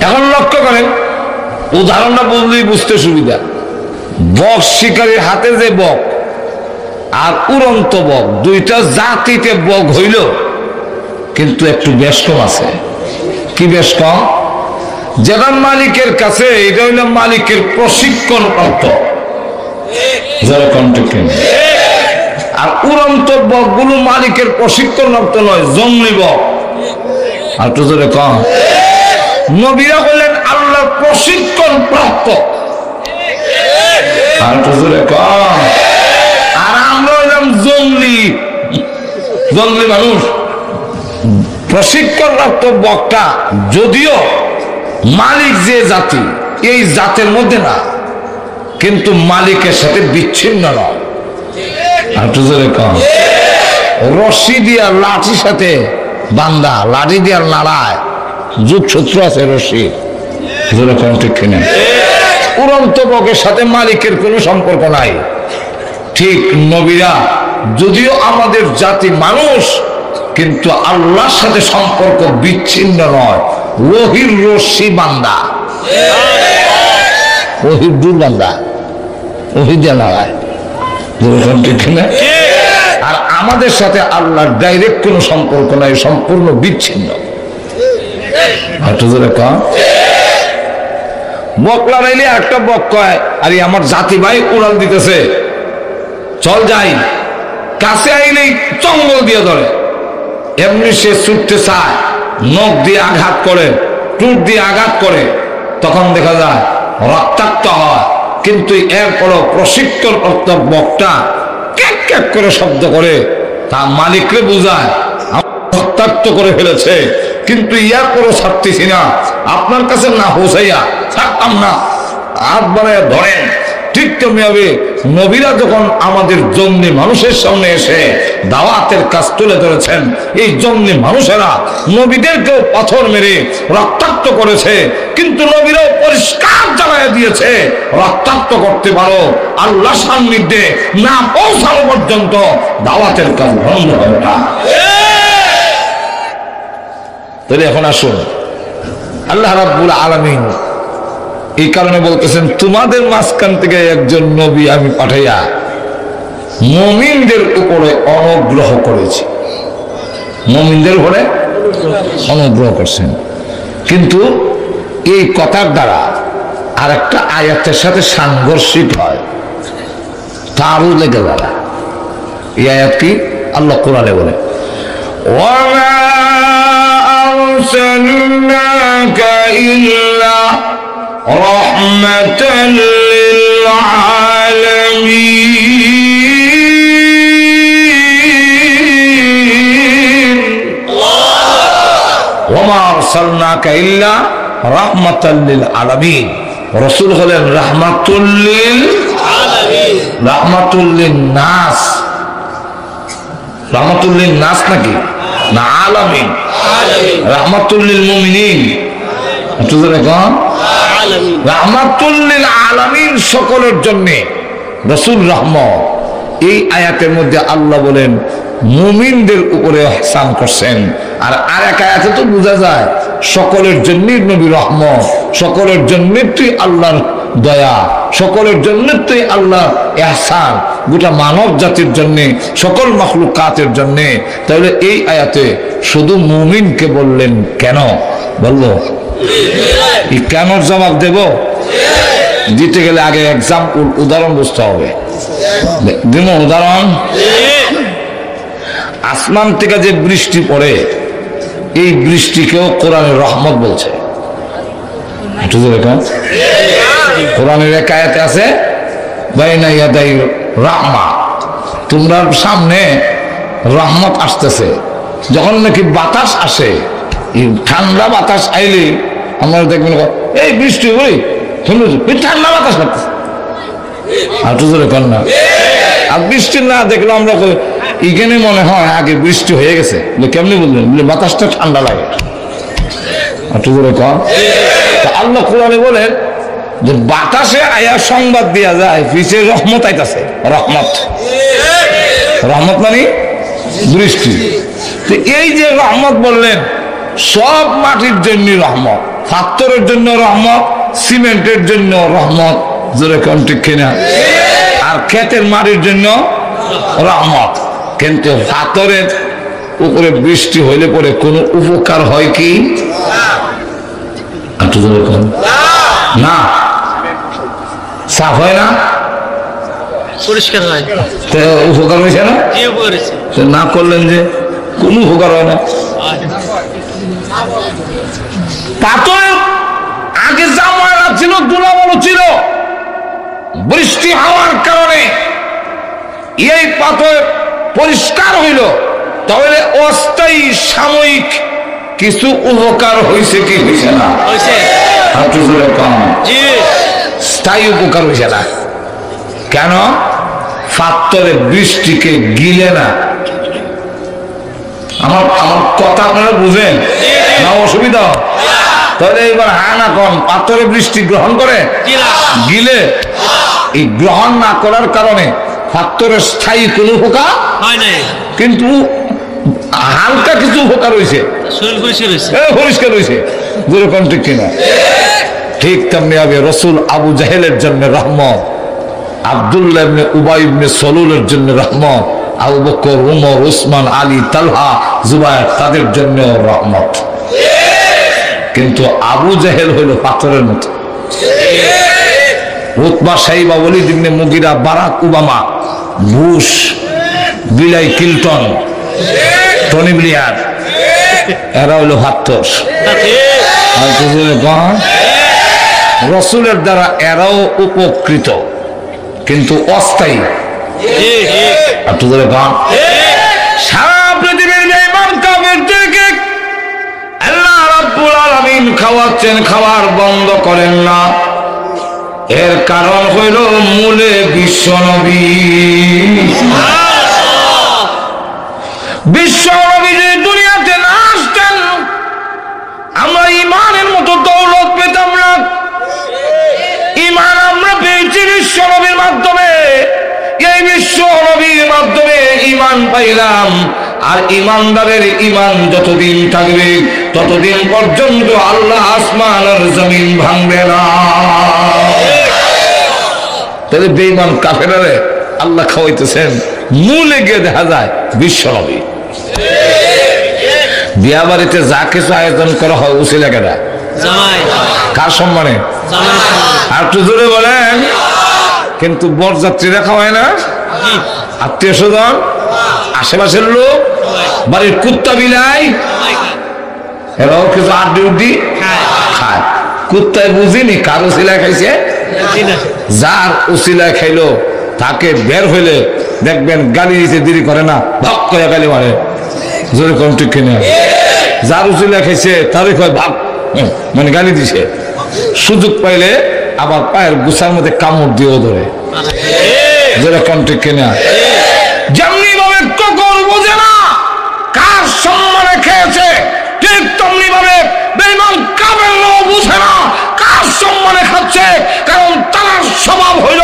এখন লক্ষ্য করেন, উদাহরণটা বুঝলেই বুঝতে সুবিধা। বক শিকারীর হাতে যে বক আর উড়ন্ত বক, দুইটা জাতিতে বক হইল, কিন্তু একটু বেশ কম আছে। কি বেশ কম? যেটা মালিকের কাছে, এটা হইল মালিকের প্রশিক্ষণ প্রাপ্ত, আর উড়ন্ত বক গুলো মালিকের প্রশিক্ষণ প্রাপ্ত নয়, জঙ্গলি বক। আর তো জোরে কম। নবীরা হলেন আল্লাহ প্রশিক্ষণ প্রাপ্ত, আর তো জোরে কম। আর আমরা হইলাম জঙ্গলি মানুষ। প্রশিক্ষণ প্রাপ্ত বকটা যদিও মালিক যে জাতি, এই জাতের মধ্যে না, কিন্তু মালিকের সাথে বিচ্ছিন্ন নয়। আর তো জোরে কম। রশি দিয়া লাঠির সাথে বান্দা, লাঠি দিয়ে নাড়ায়, যুগ শত্রু আছে রশি, জোরে কম ঠিক কিনা? উড়ন্ত বকের সাথে মালিকের কোনো সম্পর্ক নাই। ঠিক নবীরা যদিও আমাদের জাতি মানুষ, কিন্তু আল্লাহর সাথে সম্পর্ক বিচ্ছিন্ন নয়। ওহির রশি বান্দা, ওহির দূর বান্দা, ওহি দিয়ে নাড়ায়, জোরে কম ঠিক কিনা? আর আমাদের সাথে আল্লাহর ডাইরেক্ট কোনো সম্পর্ক নাই, সম্পূর্ণ বিচ্ছিন্ন। বক লড়াইলে একটা বক কয়, আরে আমার জাতি ভাই উড়াল দিতেছে, চল যাই। কাছে আইলেই জঙ্গল দিয়ে ধরে, এমনি সে ছুটতে চায়, নখ দিয়ে আঘাত করে, টুট দিয়ে আঘাত করে, তখন দেখা যায় রক্তাক্ত হয়। কিন্তু এরপরও প্রশিক্ষণপ্রাপ্ত বকটা ক্যাক ক্যাক করে শব্দ করে তা মালিকরে বুঝায় রক্তাক্ত করে ফেলেছে, কিন্তু ইয়ার পরও ছাড়তেছি না, আপনার কাছে না পৌঁছাইয়া ছাড়তাম না, হাত বাড়াইয়া ধরেন। ঠিক তেমনি হবে নবীরা যখন আমাদের জঙ্গলি মানুষের সামনে এসে দাওয়াতের কাজ তুলে ধরেছেন, এই জঙ্গলি মানুষেরা নবীদেরকেও পাথর মেরে রক্তাক্ত করেছে, কিন্তু নবীরাও পরিষ্কার জানাইয়া দিয়েছে, রক্তাক্ত করতে পারো, আল্লাহ সান্নিধ্যে না পৌঁছানো পর্যন্ত দাওয়াতের কাজ বন্ধ হবে না। তাহলে এখন আসুন, আল্লাহ রাব্বুল আলামিন এই কারণে বলতেছেন, তোমাদের মাঝখান থেকে একজন নবী আমি পাঠাইয়া মুমিনদের উপরে অনুগ্রহ করেছি। মুমিনদের উপরে অনুগ্রহ করছেন, কিন্তু এই কথার দ্বারা আর একটা আয়াতের সাথে সাংঘর্ষিক হয়, তারও লেগে দাঁড়া। এই আয়াত কি? আল্লাহ কোরআনে বলে, ওয়ামা আরসালনাকা ইল্লা রাহমাতাল লিল আলামিন। ওয়ামা আরসালনাকা ইল্লা রাহমাতাল লিল আলামিন। রাসূল হলেন রাহমাতুল লিল আলামিন, রাহমাতুল লিন নাস। রাহমাতুল লিন নাস নাকি না আলামিন? রাহমাতুল লিল মুমিনিন, রাহমাতুল লিল আলামিন, সকলের জন্য রাসূল রহমত। এই আয়াতের মধ্যে আল্লাহ বলেন মুমিনদের উপরে ইহসান করছেন, আর আরেক আয়াতে তো বোঝা যায় সকলের জন্যই নবী রহমত, সকলের জন্য তুই আল্লাহর দয়া, সকলের জন্য তুই আল্লাহ ইহসান, গোটা মানব জাতির জন্য, সকল মাখলুকাতের জন্য। তাহলে এই আয়াতে শুধু মুমিনকে বললেন কেন? বললো এই কেন জবাব দেব দিতে গেলে আগে এক্সাম্পল, উদাহরণ বুঝতে হবে। দিব উদাহরণ। আসমান থেকে যে বৃষ্টি পড়ে, এই বৃষ্টিকেও কোরআনের রহমত বলছে। কোরআনের এক আয়াতে আছে বাইনা ইয়াদাই রাহমা, তোমরা সামনে রহমত আসতেছে। যখন নাকি বাতাস আসে, ঠান্ডা বাতাস আইলে আমরা দেখবেন এই বৃষ্টি বলি ঠান্ডা বাতাস লাগতেছে, আর তো জোরে কর না। আর বৃষ্টি না দেখলে আমরা এখানে মনে হয় আগে বৃষ্টি হয়ে গেছে। কেমনি বললেন? বাতাসটা ঠান্ডা লাগে, আর তো জোরে কর। আল্লাহ কোরআনে বলেন যে বাতাসে আয়া সংবাদ দেয়া যায় পিছে রহমত আইতাছে। রহমত, রহমত মানে বৃষ্টি। তো এই যে রহমত বললেন, সব মাটির জন্য রহমত, পাথরের জন্য রহমত, সিমেন্টের জন্য রহমত, জোরে কোন ঠিক কিনা? আর ক্ষেতের মাটির জন্য রহমত। কিন্তু পাথরের উপরে বৃষ্টি হইলে পরে কোনো উপকার হয় কি? না, সাফ হয় না, পরিষ্কার হয়, উপকার হয়েছে না? না করলেন যে কোনো উপকার হয় না। পাথরের আগে যা ময়লা ছিল, ধুলাবালু ছিল, বৃষ্টি হওয়ার কারণে এই পাথর পরিষ্কার হইল, তাহলে অস্থায়ী সাময়িক কিছু উপকার হয়েছে কি হয়েছে না? স্থায়ী উপকার হয়েছে না। কেন? পাথরে বৃষ্টিকে গিলে না। আমার কথা আপনারা বুঝেন না? অসুবিধা? তাহলে এবার হ্যাঁ না কন, পাথরে বৃষ্টি গ্রহণ করে গিলে? এই গ্রহণ না করার কারণে পাথরের স্থায়ী কোনো উপকার হয় নাই, কিন্তু হালকা কিছু উপকার হয়েছে, পরিষ্কার হয়েছে। যেরকম ঠিক কিনা? ঠিক তেমনি হবে রসুল আবু জাহেলের জন্য রহমত, আব্দুল্লাহ ইবনে উবাই ইবনে সলুলের জন্য রহমত, আবু বকর, উমর, উসমান, আলী, তালহা, জুবায়ের, তাদের জন্য রহমত। কিন্তু আবু জাহেল হইল পাথরের মতো। উতবা, সাইবা, ওয়ালিদ ইবনে মুগিরা, বারাক ওবামা, বুশ, বিলাই ক্লিনটন, টনি ব্লেয়ার, এরা হইল পাথর। রসুলের দ্বারা এরাও উপকৃত, কিন্তু অস্থায়ী। সারা পৃথিবীর বেঈমান কাফেরদেরকে আল্লাহ রাব্বুল আলামিন খাওয়াচ্ছেন, খাবার বন্ধ করেন না। এর কারণ হইল মূলে বিশ্বনবী। বিশ্বনবী যে দুনিয়াতে না আসতেন, আমরা ইমানের মতো দৌলত পেতাম না। ইমান আমরা পেয়েছি বিশ্বনবীর মাধ্যমে। এই বিশ্বনবীর মাধ্যমে ইমান পাইলাম। আর ইমানদারের ইমান যতদিন থাকবে ততদিন পর্যন্ত আল্লাহ আসমান আর জমিন ভাঙবে না। তাহলে বেঈমান কাফেররে আল্লাহ খাওয়াইতেছেন, মূলে গিয়ে দেখা যায় বিশ্বনবী। বিয়া বাড়িতে যা কিছু আয়োজন করা হয় উসিলা কেনা কার সম্মানে? আর একটু জোরে বলেন। কিন্তু বরযাত্রীরা খাওয়ায় না, আত্মীয় স্বজন, আশেপাশের লোক, বাড়ির কুত্তা বিলাই, এরাও কিছু আড্ডি উড্ডি খায়। কুত্তায় বুঝিনি কার উসিলায় খাইছে। যার উসিলায় খাইলো তাকে বের হইলে দেখবেন গালি দিতে দেরি করে না, ভাগ করে গালি মারে। জোরে কোন ঠিক কিনা? যার উসিলায় খাইছে তারই কয় ভাগ, মানে গালি দিছে। সুযোগ পাইলে আবার পায়ের গুছার মধ্যে কামড় দিয়েও ধরে। যেরকম ঠিক কিনা? যেমনি ভাবে কুকুর বোঝে না কার সম্মানে খেয়েছে, ঠিক তেমনি ভাবে বেঈমান কাফেররাও বুঝে না কার সম্মানে খাচ্ছে। কারণ তার স্বভাব হইল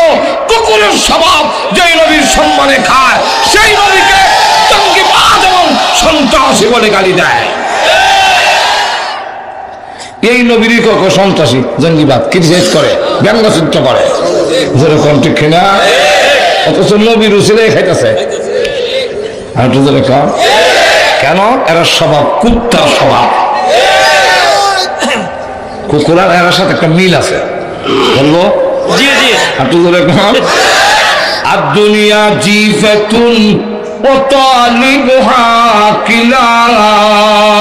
কুকুরের স্বভাব। যেই নবীর সম্মানে খায় সেই নবীকে জঙ্গিবাদ এবং সন্ত্রাসী বলে গালি দেয়। এই নবীরই কখন সন্ত্রাসী, জঙ্গিবাদ ক্রিটিসাইজ করে, ব্যঙ্গচিত্র করে। যেরকম ঠিক কিনা? অথচ নবীর উসিলায় খাইতেছে। কেন? এরা স্বভাব কুত্তার স্বভাব। কুকুর আর এর সাথে একটা মিল আছে, বলবো? দুনিয়া জিফাতুন ওয়া তালিবুহা কিলাব।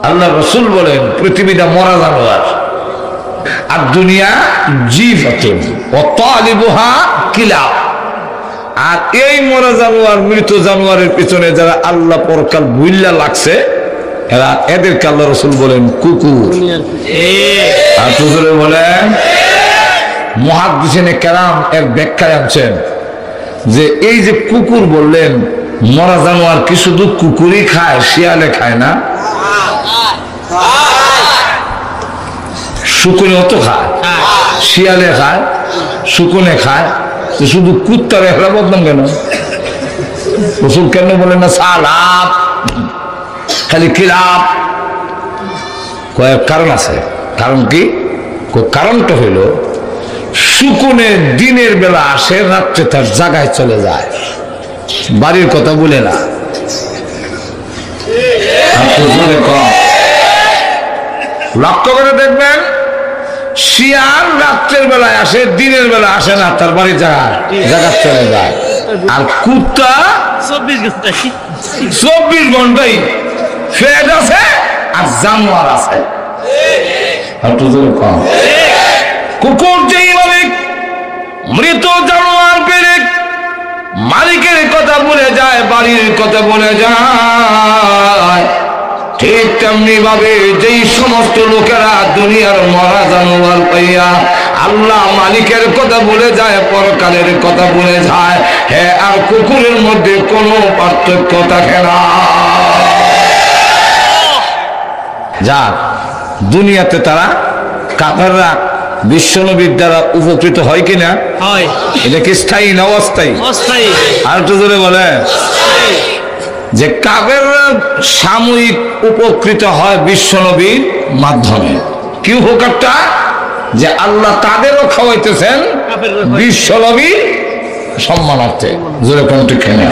আল্লাহ রাসূল বলেন পৃথিবীটা মরা জানোয়ার, আর দুনিয়া জিফাতুন ওয়া তালিবুহা কিলাব। আর এই মরা জানোয়ার, মৃত জানোয়ারের পিছনে যারা আল্লাহ পরকাল বুইল্লা লাগছে, এরা এদেরকে আল্লাহ রাসূল বলেন কুকুর। আর হুজুরে বলেন, মুহাদ্দিসিনে কেরাম এর ব্যাখ্যায় আনছেন যে এই যে কুকুর বললেন, মরা জানোয়ার কি শুধু কুকুরই খায়, শিয়ালে খায় না? শুকুনেও তো খায়, শিয়ালে খায়, শুকুনে খায়, তো শুধু কুত্তার এরা বদনাম কেন? রসুল কেন বলেন না সালাপ, খালি কিলাপ? কয়েক কারণ আছে। কারণ কি? কারণটা হইল সুকুনে দিনের বেলা আসে, রাত্রে তার জায়গায় চলে যায়, বাড়ির কথা বলে না। লক্ষ্য করে দেখবেন, শিয়াল রাত্রের বেলায় আসে, দিনের বেলা আসে না, তার বাড়ির জায়গা চলে যায়। আর কুত্তা 24 ঘন্টাই ফেড আছে আর জানোয়ার আছে। কুকুর যেইভাবে মৃত জানোয়ার পেলে মালিকের কথা বলে যায়, বাড়ির কথা বলে যায়, ঠিক তেমনি ভাবে যেই সমস্ত লোকেরা দুনিয়ার মরা জানোয়ার পাইয়া আল্লাহ মালিকের কথা বলে যায়, পরকালের কথা বলে যায়, হ্যাঁ, আর কুকুরের মধ্যে কোনো পার্থক্য থাকে না। যাক, দুনিয়াতে তারা কাফেররা বিশ্বনবীর দ্বারা উপকৃত হয় কিনা? হয়। এটা কি স্থায়ী না অস্থায়ী? অস্থায়ী। আর একটু জোরে বলে যে কাফেররা সাময়িক উপকৃত হয় বিশ্বনবীর মাধ্যমে। কি উপকারটা? যে আল্লাহ তাদেরও খাওয়াইতেছেন বিশ্বনবীর সম্মানার্থে। জোরে কোন ঠিক না?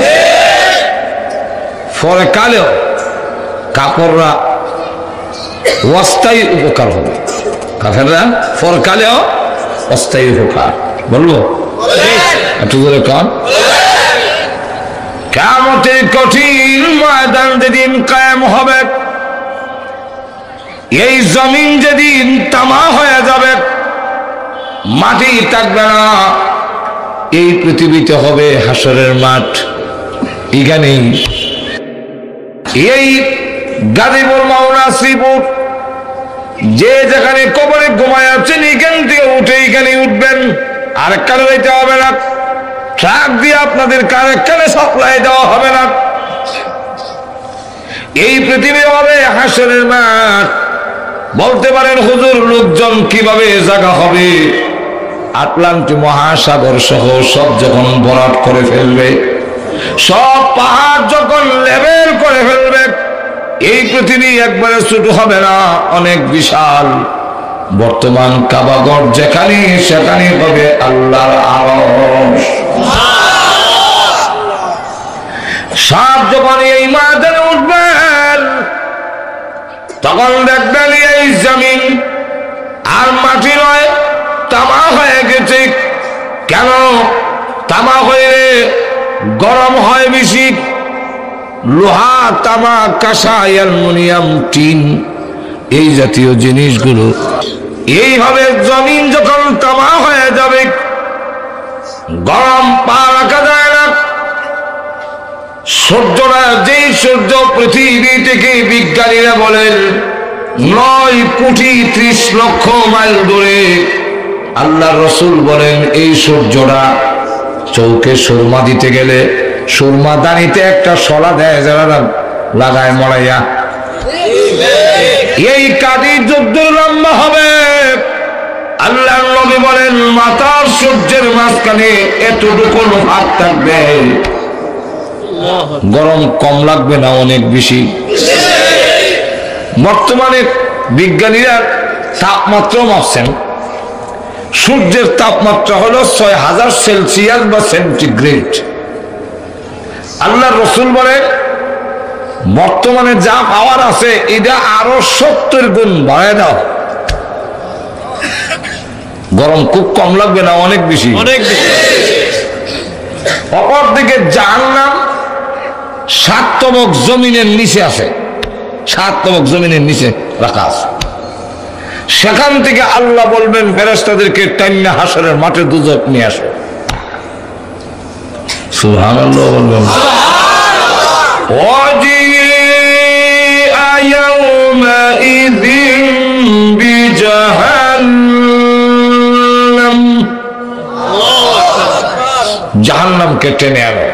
পরে কালেও কাফেররা অস্থায়ী উপকার হবে, কাফেররা পরকালেও অস্থায়ী উপকার। বলবো একটু জোরে কান। কিয়ামতের কঠিন ময়দান যেদিন কায়েম হবে, এই জমিন যেদিন তামা হয়ে যাবে, মাটি থাকবে না, এই পৃথিবীতে হবে হাসরের মাঠ। এখানেই এই গাজীপুর, মাওনা, শ্রীপুর, যে যেখানে কবরে ঘুমায় আছেন, এখান থেকে উঠে এখানে উঠবেন, আর কানে যাইতে হবে না, ট্রাক দিয়ে আপনাদের কানে সাপ্লাই দেওয়া হবে না। এই পৃথিবী হবে হাসরের মাঠ। বলতে পারেন হুজুর, লোকজন কিভাবে জায়গা হবে? আটলান্টিক মহাসাগর সহ সব যখন ভরাট করে ফেলবে, সব পাহাড় যখন লেভেল করে ফেলবে, এই পৃথিবী একবারে ছোট হবে না, অনেক বিশাল। বর্তমান কাবাগর যেখানে, সেখানে হবে আল্লাহর আরশ। সব যখন এই ময়দানে উঠবেন, তখন দেখবেন এই জমিন আর মাটি নয়, তামা হয়ে গেছে। কেন তামা হয়ে? গরম হয় বেশি। লোহা, তামা, কাঁসা, অ্যালুমিনিয়াম, টিন, এই জাতীয় জিনিসগুলো এইভাবে জমিন যখন তামা হয়ে যাবে, গরম পা রাখা যায় না। সূর্যটা, যেই সূর্য পৃথিবী থেকে বিজ্ঞানীরা বলেন 9 কোটি 30 লক্ষ মাইল দূরে, আল্লাহ রসুল বলেন এই সূর্যটা চৌকে সুরমা দিতে গেলে সুরমা দানিতে একটা শলা দেয়, যারা লাগায় মরাইয়া, এই কাদির যুদ্ধ লম্বা হবে। আল্লাহ নবী বলেন মাতার সূর্যের মাঝখানে এতটুকু ভাগ থাকবে, গরম কম লাগবে না, অনেক বেশি। বর্তমানে বিজ্ঞানীরা তাপমাত্রা মাপছেন, সূর্যের তাপমাত্রা হলো 6000 সেলসিয়াস বা সেন্টিগ্রেড। আল্লাহ রসুল বলেন বর্তমানে যা পাওয়ার আছে, এটা আরো 70 গুণ বাড়ায় দাও, গরম খুব কম লাগবে না, অনেক বেশি। অপরদিকে জাহান্নাম 7 তবক জমিনের নিচে আছে, 7 তবক জমিনের নিচে রাখা আছে। সেখান থেকে আল্লাহ বলবেন ফেরেশতাদেরকে টাইনা হাসরের মাঠে দুজক নিয়ে আসো। সুবহানাল্লাহ বলবেন। ওয়াজিআ ইয়াওমাইযিন বিজাহান্নাম, জাহান্নামকে টেনে আনো।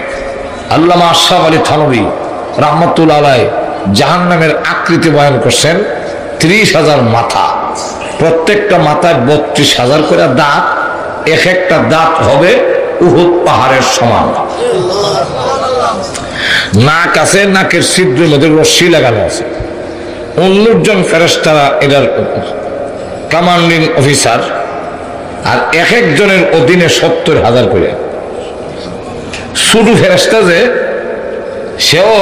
আল্লামা আশরাফ আলী থানভী রাহমাতুল্লাহ আলাইহি জাহান্নামের আকৃতি বয়ান করছেন। 30,000 মাথা, প্রত্যেকটা মাথায় 32,000 করে দাঁত, এক একটা দাঁত হবে উহুদ পাহাড়ের সমান। নাক আছে, নাকের ছিদ্রের মধ্যে রশ্মি লাগানো আছে। 19 জন ফেরেশতারা এটার কমান্ডিং অফিসার, আর এক একজনের অধীনে 70,000 করে। শুধু ফেরেশতা যে সেও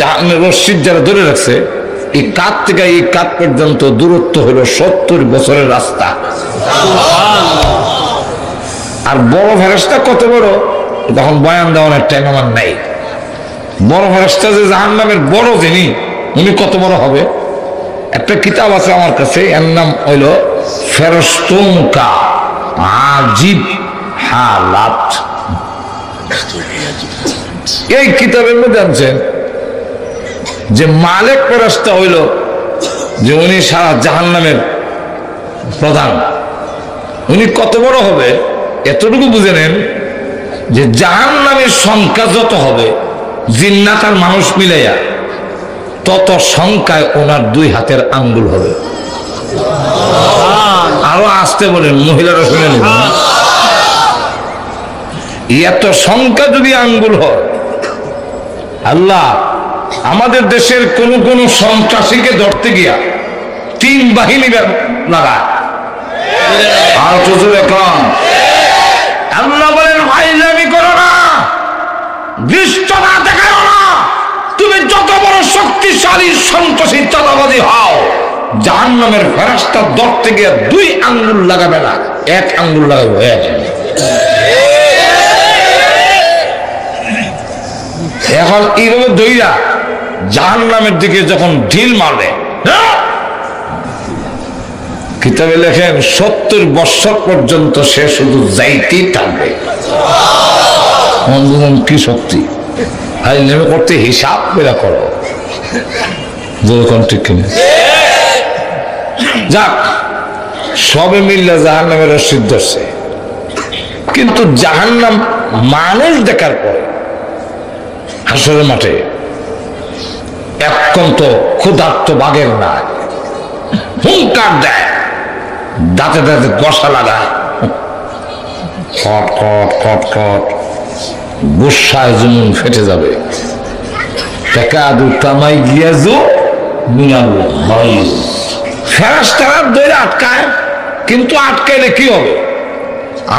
জাহান্নামের রশিদ যারা ধরে রাখছে, এই কাত থেকে এই কাত পর্যন্ত দূরত্ব হলো 70 বছরের রাস্তা। আর বড় ফেরেশতা কত বড়, তখন বয়ান দেওয়ার টাইম আমার নাই। বড় ফেরেশতা যে জাহান্নামের বড় যিনি, উনি কত বড় হবে। একটা কিতাব আছে আমার কাছে, এর নাম হইল ফেরেশতুনকা আজিব হালাত। এই কিতাবের মধ্যে আনছেন যে মালিক ফেরেশতা হইল যে উনি সারা জাহান্নামের প্রধান। উনি কত বড় হবে এতটুকু বুঝে নেন যে জাহান্নামের সংখ্যা যত হবে জিন্নাত আর মানুষ মিলাইয়া, তত সংখ্যায় ওনার 2 হাতের আঙ্গুল হবে। আরো আসতে বলেন, মহিলারা শুনে নেবেন। এত সংখ্যা যদি আঙ্গুল হয়, আল্লাহ আমাদের দেশের কোন কোন সন্ত্রাসীকে ধরতে গিয়া 3 বাহিনী লাগায়। আর চুজুরে কম আল্লাহ বলেন, ফাইজলামি করো না, দৃষ্টতা দেখাও না। তুমি যত বড় শক্তিশালী সন্ত্রাসী চাঁদাবাজি হও, জাহান্নামের ফেরেশতা ধরতে গিয়ে 2 আঙ্গুল লাগাবে না, 1 আঙ্গুল লাগাবে। এখন এইভাবে দইরা জাহান্নামের দিকে যখন ঢিল মারবে, কিতাবে লেখেন 70 বছর পর্যন্ত সে শুধু যাইতেই থাকবে। কি শক্তি হাই নেমে করতে, হিসাব বেরা করো। ঠিক কিনা? যাক, সবে মিললে জাহান্নামের রশিদ ধরছে, কিন্তু জাহান্নাম মানুষ দেখার পরে হাসরের মাঠে একান্ত ক্ষুধার্ত বাঘের না হুঙ্কার দেয়, দাঁতে দাঁতে কষা লাগায়, খট খট খট খট, গুসায় জমিন ফেটে যাবে। ফেরেশতারা ধরে আটকায়, কিন্তু আটকাইলে কি হবে?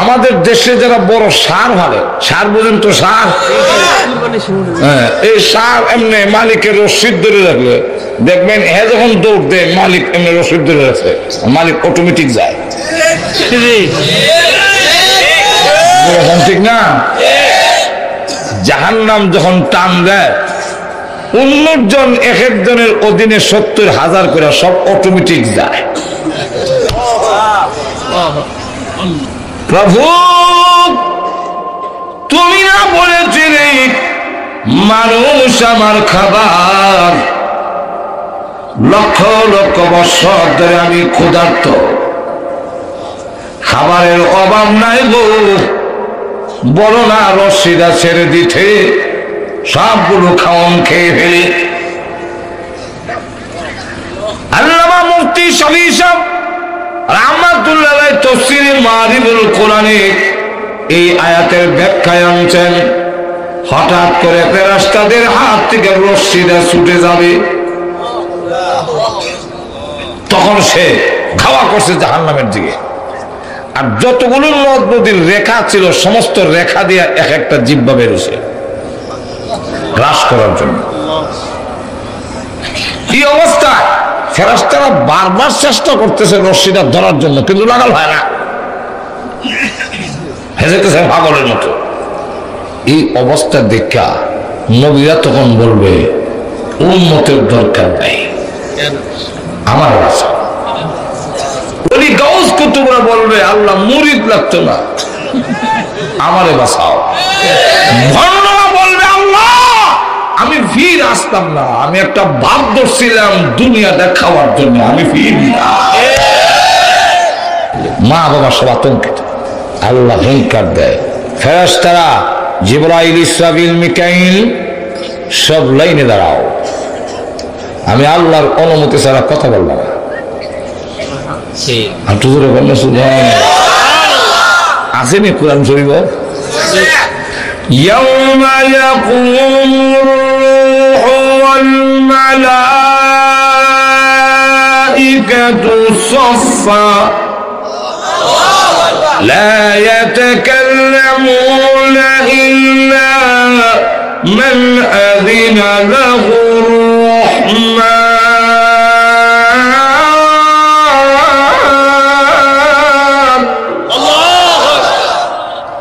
আমাদের দেশে যারা বড় সার ভাবে, সার বোঝেন তো, সার, হ্যাঁ, এই সার এমনি মালিকের রশিদ ধরে রাখলে দেখবেন হে যখন দৌড় দেয়, মালিক এমনি রশিদ ধরে রাখছে, মালিক অটোমেটিক যায়। ঠিক না? জাহান্নাম যখন টান দেয়, 19 জন এক একজনের অধীনে 70,000 করে, সব অটোমেটিক যায়। প্রভু, তুমি না বলেছিলে মানুষ আমার খাবার, লক্ষ লক্ষ বছর ধরে আমি ক্ষুধার্ত, খাবারের অভাব নাই গো, বলো না রশিদা ছেড়ে দিতে, সবগুলো খাওয়ান খেয়ে ফেলে। আল্লামা মুফতি শফি সাহেব রাহমাতুল্লাহ আলাইহি তাফসীরে মারিফুল কোরআনে এই আয়াতের ব্যাখ্যায় আনছেন, হঠাৎ করে ফেরেশতাদের হাত থেকে রশিদা ছুটে যাবে, তখন সে খাওয়া করছে জাহান্নামের দিকে। আর যতগুলো নদ নদীর রেখা ছিল, সমস্ত রেখা দিয়ে এক একটা জিহ্বা বেরোছে গ্রাস করার জন্য। এই অবস্থায় ফেরেশতারা বারবার চেষ্টা করতেছে রশিদা ধরার জন্য, কিন্তু লাগাল হয় না, হেজেতেছে পাগলের মতো। এই অবস্থা দেখা নবীরা তখন বলবে, উম্মতের দরকার নাই, আমার বাঁচা। ওলি গাউস কুতুবরা বলবে, আল্লাহ মুরিদ লাগতো না, আমারে বাঁচাও। ভণ্ডরা বলবে, আল্লাহ আমি ফির আসতাম না, আমি একটা ভাব ধরছিলাম দুনিয়া দেখাবার জন্য, আমি ফির না। মা বাবা সব আতঙ্কিত। আল্লাহ হুঙ্কার দেয়, ফেরেশতারা জিবরাইল, ইসরাফিল, মিকাইল সব লাইনে দাঁড়াও, আমি আল্লাহর অনুমতি ছাড়া কথা বললাম না। আসেনি কোরআন শরীফ, ইয়াউমা ইয়াকুমুর রূহু ওয়াল মালায়েকা صفا لا يتكلمون إلا من أذن له الرحمن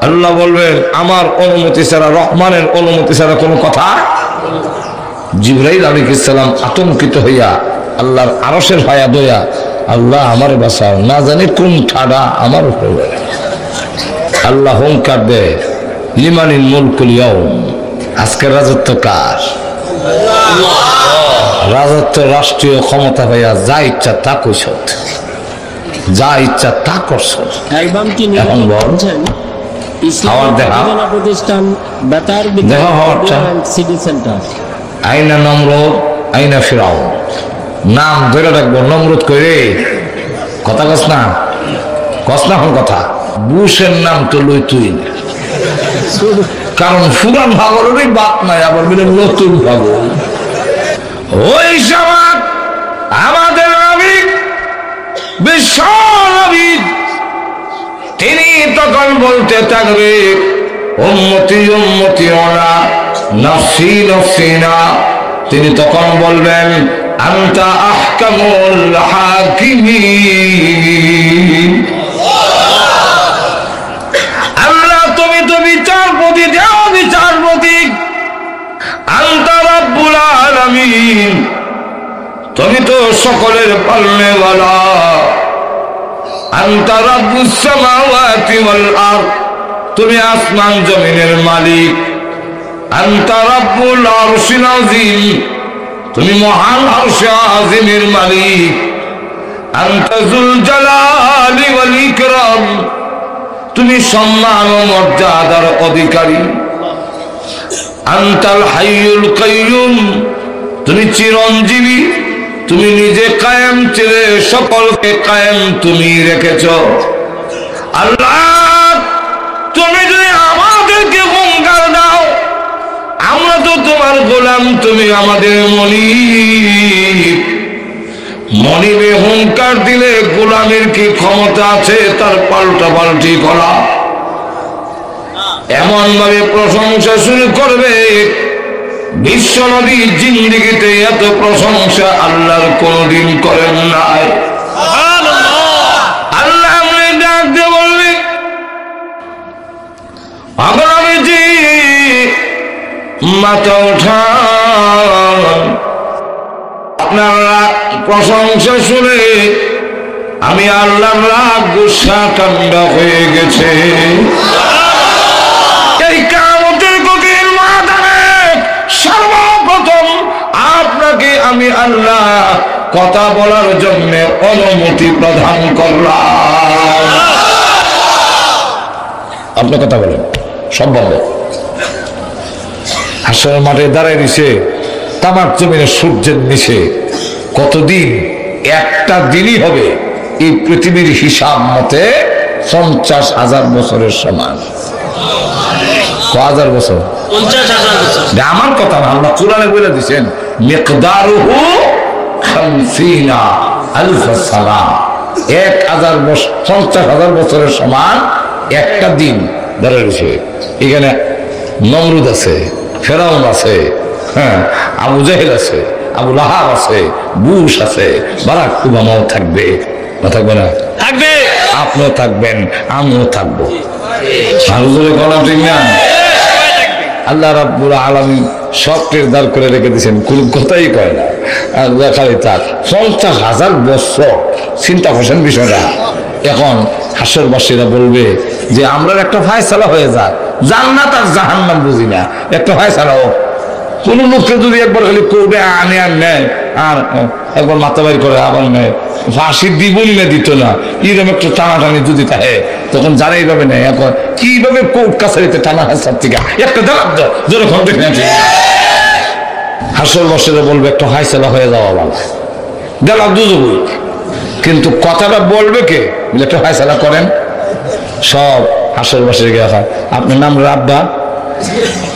আল্লাহ বলবেন আমার অনুমতি ছাড়া, রহমানের অনুমতি ছাড়া কোনো কথা। জিবরাইল আলাইহিস সালাম আতঙ্কিত হইয়া আল্লাহর আরশের হায়া দয়া, আল্লাহ আমারে বাঁচাও, না জানি কোন ঠাডা আমার উপরে। আল্লাহ হুঙ্কার দেয়, লিমানিল মুলকুল ইয়াউম, আজকের রাজত্ব কার? রাজত্ব রাষ্ট্রীয় ক্ষমতা হইয়া যা ইচ্ছা তা কইছ, যা ইচ্ছা তা করছ। এখন বল হাওয়ার দেখা প্রতিষ্ঠান বেতার দেখা হাওয়ারটা সিটি সেন্টার। আইনা নমরুদ আইনা ফিরাউন, নাম ধরে রাখবো নমরুদ করে কথা কস না, কস না এখন কথা। বুশের নাম তো লই তুই, কারণ পুরান ভাগরেরই বাদ নাই, আবার বলে নতুন ভাগর। ওই সময় আমাদের নবী বিশ্ব নবী তিনি তখন বলতে থাকবে, উম্মতি উম্মতি ওনা নফসি নফসি না। তিনি তখন বলবেন, আনতা আহকামুল হাকিমিন, আল্লাহ তুমি তো বিচারপতি, দেও বিচারপতি। আনতা রাব্বুল আলামিন, তুমি তো সকলের পালনেওয়ালা। আনতা রাব্বুস সামাওয়াতি ওয়াল আরদ, তুমি আসমান জমিনের মালিক। আনতা রাব্বুল আরশিল আযীম, তুমি মহান আরশে আযীমের মালিক। আনতা যুল জালালি ওয়াল ইকরাম, তুমি সম্মান ও মর্যাদার অধিকারী। আনতাল হাইয়ুল কাইয়ুম, তুমি চিরঞ্জীবী, তুমি নিজে কায়েম ছিলে, সকলকে কায়েম তুমি রেখেছ। আল্লাহ তুমি যদি আমাদেরকে হুঙ্কার দাও, আমরা তো তোমার গোলাম, তুমি আমাদের মনিব। মনিবে হুঙ্কার দিলে গোলামের কি ক্ষমতা আছে তার পাল্টা পাল্টি করা? এমন ভাবে প্রশংসা শুরু করবে, বিশ্ব নবীর জিন্দেগিতে এত প্রশংসা আল্লাহর কোনদিন করেন নাই। আল্লাহ ডাক দিয়ে বলবে, নবীজি মাথা উঠান, আপনারা প্রশংসা শুনে আমি আল্লাহর রাগ গুসা ঠান্ডা হয়ে গেছে। এই কিয়ামতের কঠিন ময়দানে সর্বপ্রথম আপনাকে আমি আল্লাহ কথা বলার জন্য অনুমতি প্রদান করলাম। আপনি কথা বলেন, সব বন্ধ। হাসরের মাঠে দাঁড়ায় দিছে তামাক জমিনের সূর্যের নিচে কতদিন? একটা দিনই হবে এই পৃথিবীর হিসাব মতে 50,000 বছরের সমান। 1000 বছর? 50,000 বছর। আমার কথা না, আল্লাহ কোরআনে বলে দিয়েছেন, মিকদারুহু 50 আলফ সানা, 50,000 বছরের সমান একটা দিন ধরে রয়েছে। এখানে নমরুদ আছে, ফেরাউন আছে, হ্যাঁ, আবু জাহেল আছে, আবু লাহাব আছে, বুশ আছে, বারাক ওবামাও থাকবে, না থাকবে না? থাকবে। আপনিও থাকবেন, আমিও থাকবো। ঠিক না? আল্লাহ রাব্বুল আলামিন সব টেরদার করে রেখে দিয়েছেন, কোন কথাই কয় না। আর খালি তার 50,000 বছর, চিন্তা করছেন বিষয়টা। এখন হাসরবাসীরা বলবে যে আমরা একটা ফায়সালা হয়ে যাক, জান্নাত আর জাহান্নাম বুঝি না, একটা ফায়সালা হোক। কোন লোককে যদি একবার খালি কোর্টে আনে আর নেয়, আর একবার মাথা বাইর করে আবার নেয়, ফাঁসি দিবই না দিত না, এরকম একটা টানাটানি যদি থাকে, তখন যারা এইভাবে নেয়, এখন কিভাবে কোর্ট কাছারিতে টানা হাসার থেকে একটা দাঁড়াব যেরকম দেখেন। হাসরবাসীরা বলবে একটা ফায়সালা হয়ে যাওয়া ভালো, দাঁড়াব দুজবই। কিন্তু কথাটা বলবে কে? একটা ফায়সালা করেন সব হাসরবাসীর গে রাখা। আপনার নাম রাব্বা,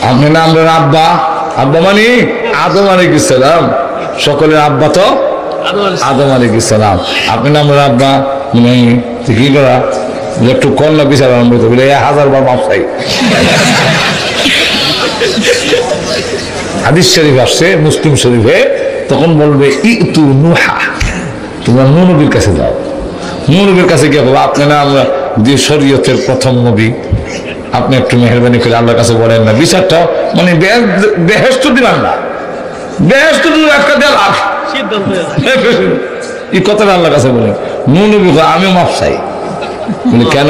আপনার নাম রাব্বা, আব্বা মানে আদম আলাইহিস সালাম, সকলের আব্বা তো আদম আলাইহিস সালাম। আপনি নাম আব্বা কি করা একটু কন্যা বিচার আরম্ভ করতে বলে 1000 বার মাপ চাই। হাদিস শরীফ আসছে মুসলিম শরীফে, তখন বলবে ইতু নুহা, তোমরা নূহ নবীর কাছে যাও। নূহ নবীর কাছে গিয়ে বলবো আপনি না আমরা যে শরীয়তের প্রথম নবী, আপনি একটু মেহরবানি করে আল্লাহর কাছে বলেন না বিচারটা, মানে বেহেশত দিলাম না, বেহেশত দিল একটা দেল আর এই কথাটা আল্লাহর কাছে বলেন। নূহ নবী আমি মাপ চাই। বলে কেন?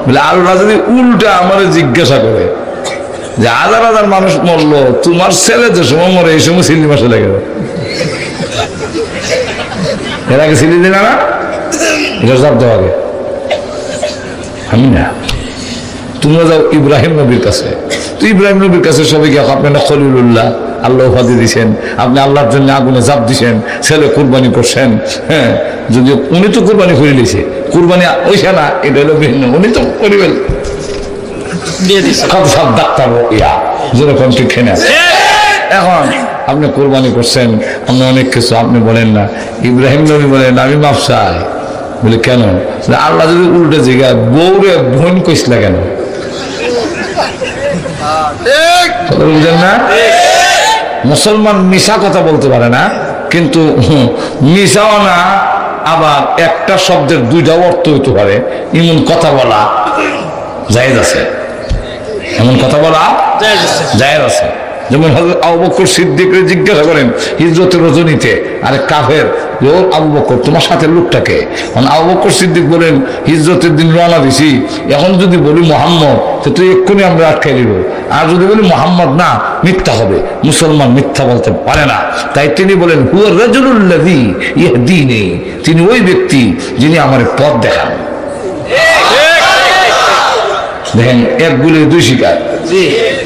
বলে আল্লাহ যদি উল্টা আমার জিজ্ঞাসা করে যে 1000 মানুষ মরলো, তোমার ছেলে যে সময় মরে এই সময় সিলি মাসে লেগে যাবে, এর আগে সিলি দিন না, এটা জবাব দেওয়া আগে আমি না। তোমরা যাও ইব্রাহিম নবীর কাছে, তো ইব্রাহিম নবীর কাছে সবাই গিয়ে আপনি না খলিলুল্লাহ, আল্লাহ উপাধি দিয়েছেন, আপনি আল্লাহর জন্য আগুনে জাপ দিছেন, ছেলে কুরবানি করছেন। হ্যাঁ, যদি উনি তো কুরবানি করে নিয়েছে, কুরবানি ওইসে না, এটা হলো ভিন্ন, উনি তো করিবেন সব ডাক্তার ইয়া যেরকম ঠিক খেয়ে। এখন আপনি কোরবানি করছেন, আপনি অনেক কিছু আপনি বলেন না। ইব্রাহিম নবী বলেন আমি মাপ চাই। বলে কেন? আল্লাহ যদি উল্টে জিগায় বউরে বোন কইসলা কেন? বুঝেন না? মুসলমান মিশা কথা বলতে পারে না, কিন্তু মিশাও না, আবার একটা শব্দের 2টা অর্থ হইতে পারে, এমন কথা বলা জায়েজ আছে, এমন কথা বলা জায়েজ আছে। যেমন হযরত আবু বকর সিদ্দিককে জিজ্ঞাসা করেন হিজরতের রজনীতে, আরে কাফের ও আবু বকর তোমার সাথে লোকটাকে? আবু বকর সিদ্দিক বলেন হিজরতের দিন রওনা দিছি, এখন যদি বলি মোহাম্মদ তো তুই এক্ষুনি আমরা আটকাই দিব, আর যদি বলি মোহাম্মদ না মিথ্যা হবে, মুসলমান মিথ্যা বলতে পারে না। তাই তিনি বলেন হুয়া রাজুলুল্লাযী ইয়াহদিনি, তিনি ওই ব্যক্তি যিনি আমার পথ দেখান। দেখেন এক গুলি 2 শিকার,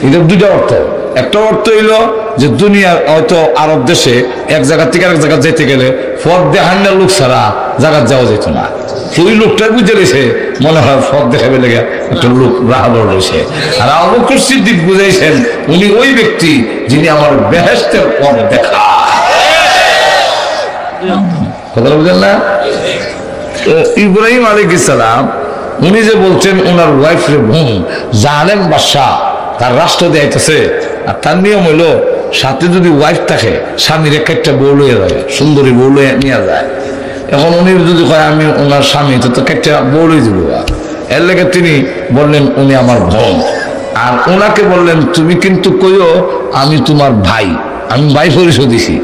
এটা 2টা অর্থ। একটা অর্থ হইল যে দুনিয়ার হয়তো আরব দেশে এক জায়গা থেকে আরেক জায়গা যেতে গেলে পথ দেখান না লোক ছাড়া জায়গা যাওয়া যেত না, ওই লোকটা বুঝে রয়েছে মনে হয় পথ দেখাবে লেগে একটা লোক রাহাবর রয়েছে। আর আবু বকর সিদ্দিক বুঝাইছেন উনি ওই ব্যক্তি যিনি আমার বেহেশতের পথ দেখা। কথাটা বুঝলেন না? ইব্রাহিম আলাইহিস সালাম উনি যে বলছেন ওনার ওয়াইফ রে বোন জালেম বাদশা তার রাষ্ট্র দেয়াইতেছে, আর তার নিয়ম হইলো সাথে যদি ওয়াইফ থাকে স্বামীর একটা বউ লইয়া যায়, সুন্দরী বউ লইয়া নিয়ে যায়। এখন উনি যদি কয় আমি ওনার স্বামী, তো একটা বউ লই দিব, এর লেগে তিনি বললেন উনি আমার বোন। আর ওনাকে বললেন তুমি কিন্তু কইও আমি তোমার ভাই, আমি ভাই পরিচয় দিছি।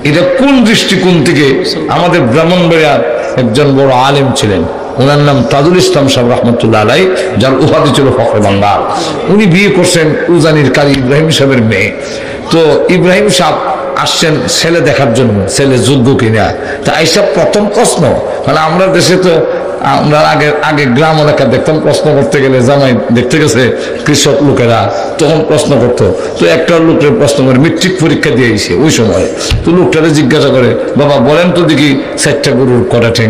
এটা কোন দৃষ্টিকোণ থেকে? আমাদের ব্রাহ্মণবাড়িয়ার একজন বড় আলেম ছিলেন, ওনার নাম তাজুল ইসলাম সাহেব রহমতুল্লাহ আলাই, যার উপাধি ছিল ফখরে বাঙ্গাল। উনি বিয়ে করছেন উজানির কারি ইব্রাহিম সাহেবের মেয়ে। তো ইব্রাহিম সাহেব আসছেন ছেলে দেখার জন্য, ছেলে যোগ্য কিনা। তা এইসব প্রথম প্রশ্ন, মানে আমরা দেশে তো আমরা আগে গ্রাম এলাকা দেখতাম, প্রশ্ন করতে গেলে জামাই দেখতে গেছে কৃষক লোকেরা, তখন প্রশ্ন করতো। তো একটা লোকের প্রশ্ন করে মেট্রিক পরীক্ষা দিয়েছে ওই সময়, তো লোকটারে জিজ্ঞাসা করে বাবা বলেন তো দেখি 4টা গরুর কটা ঠেং?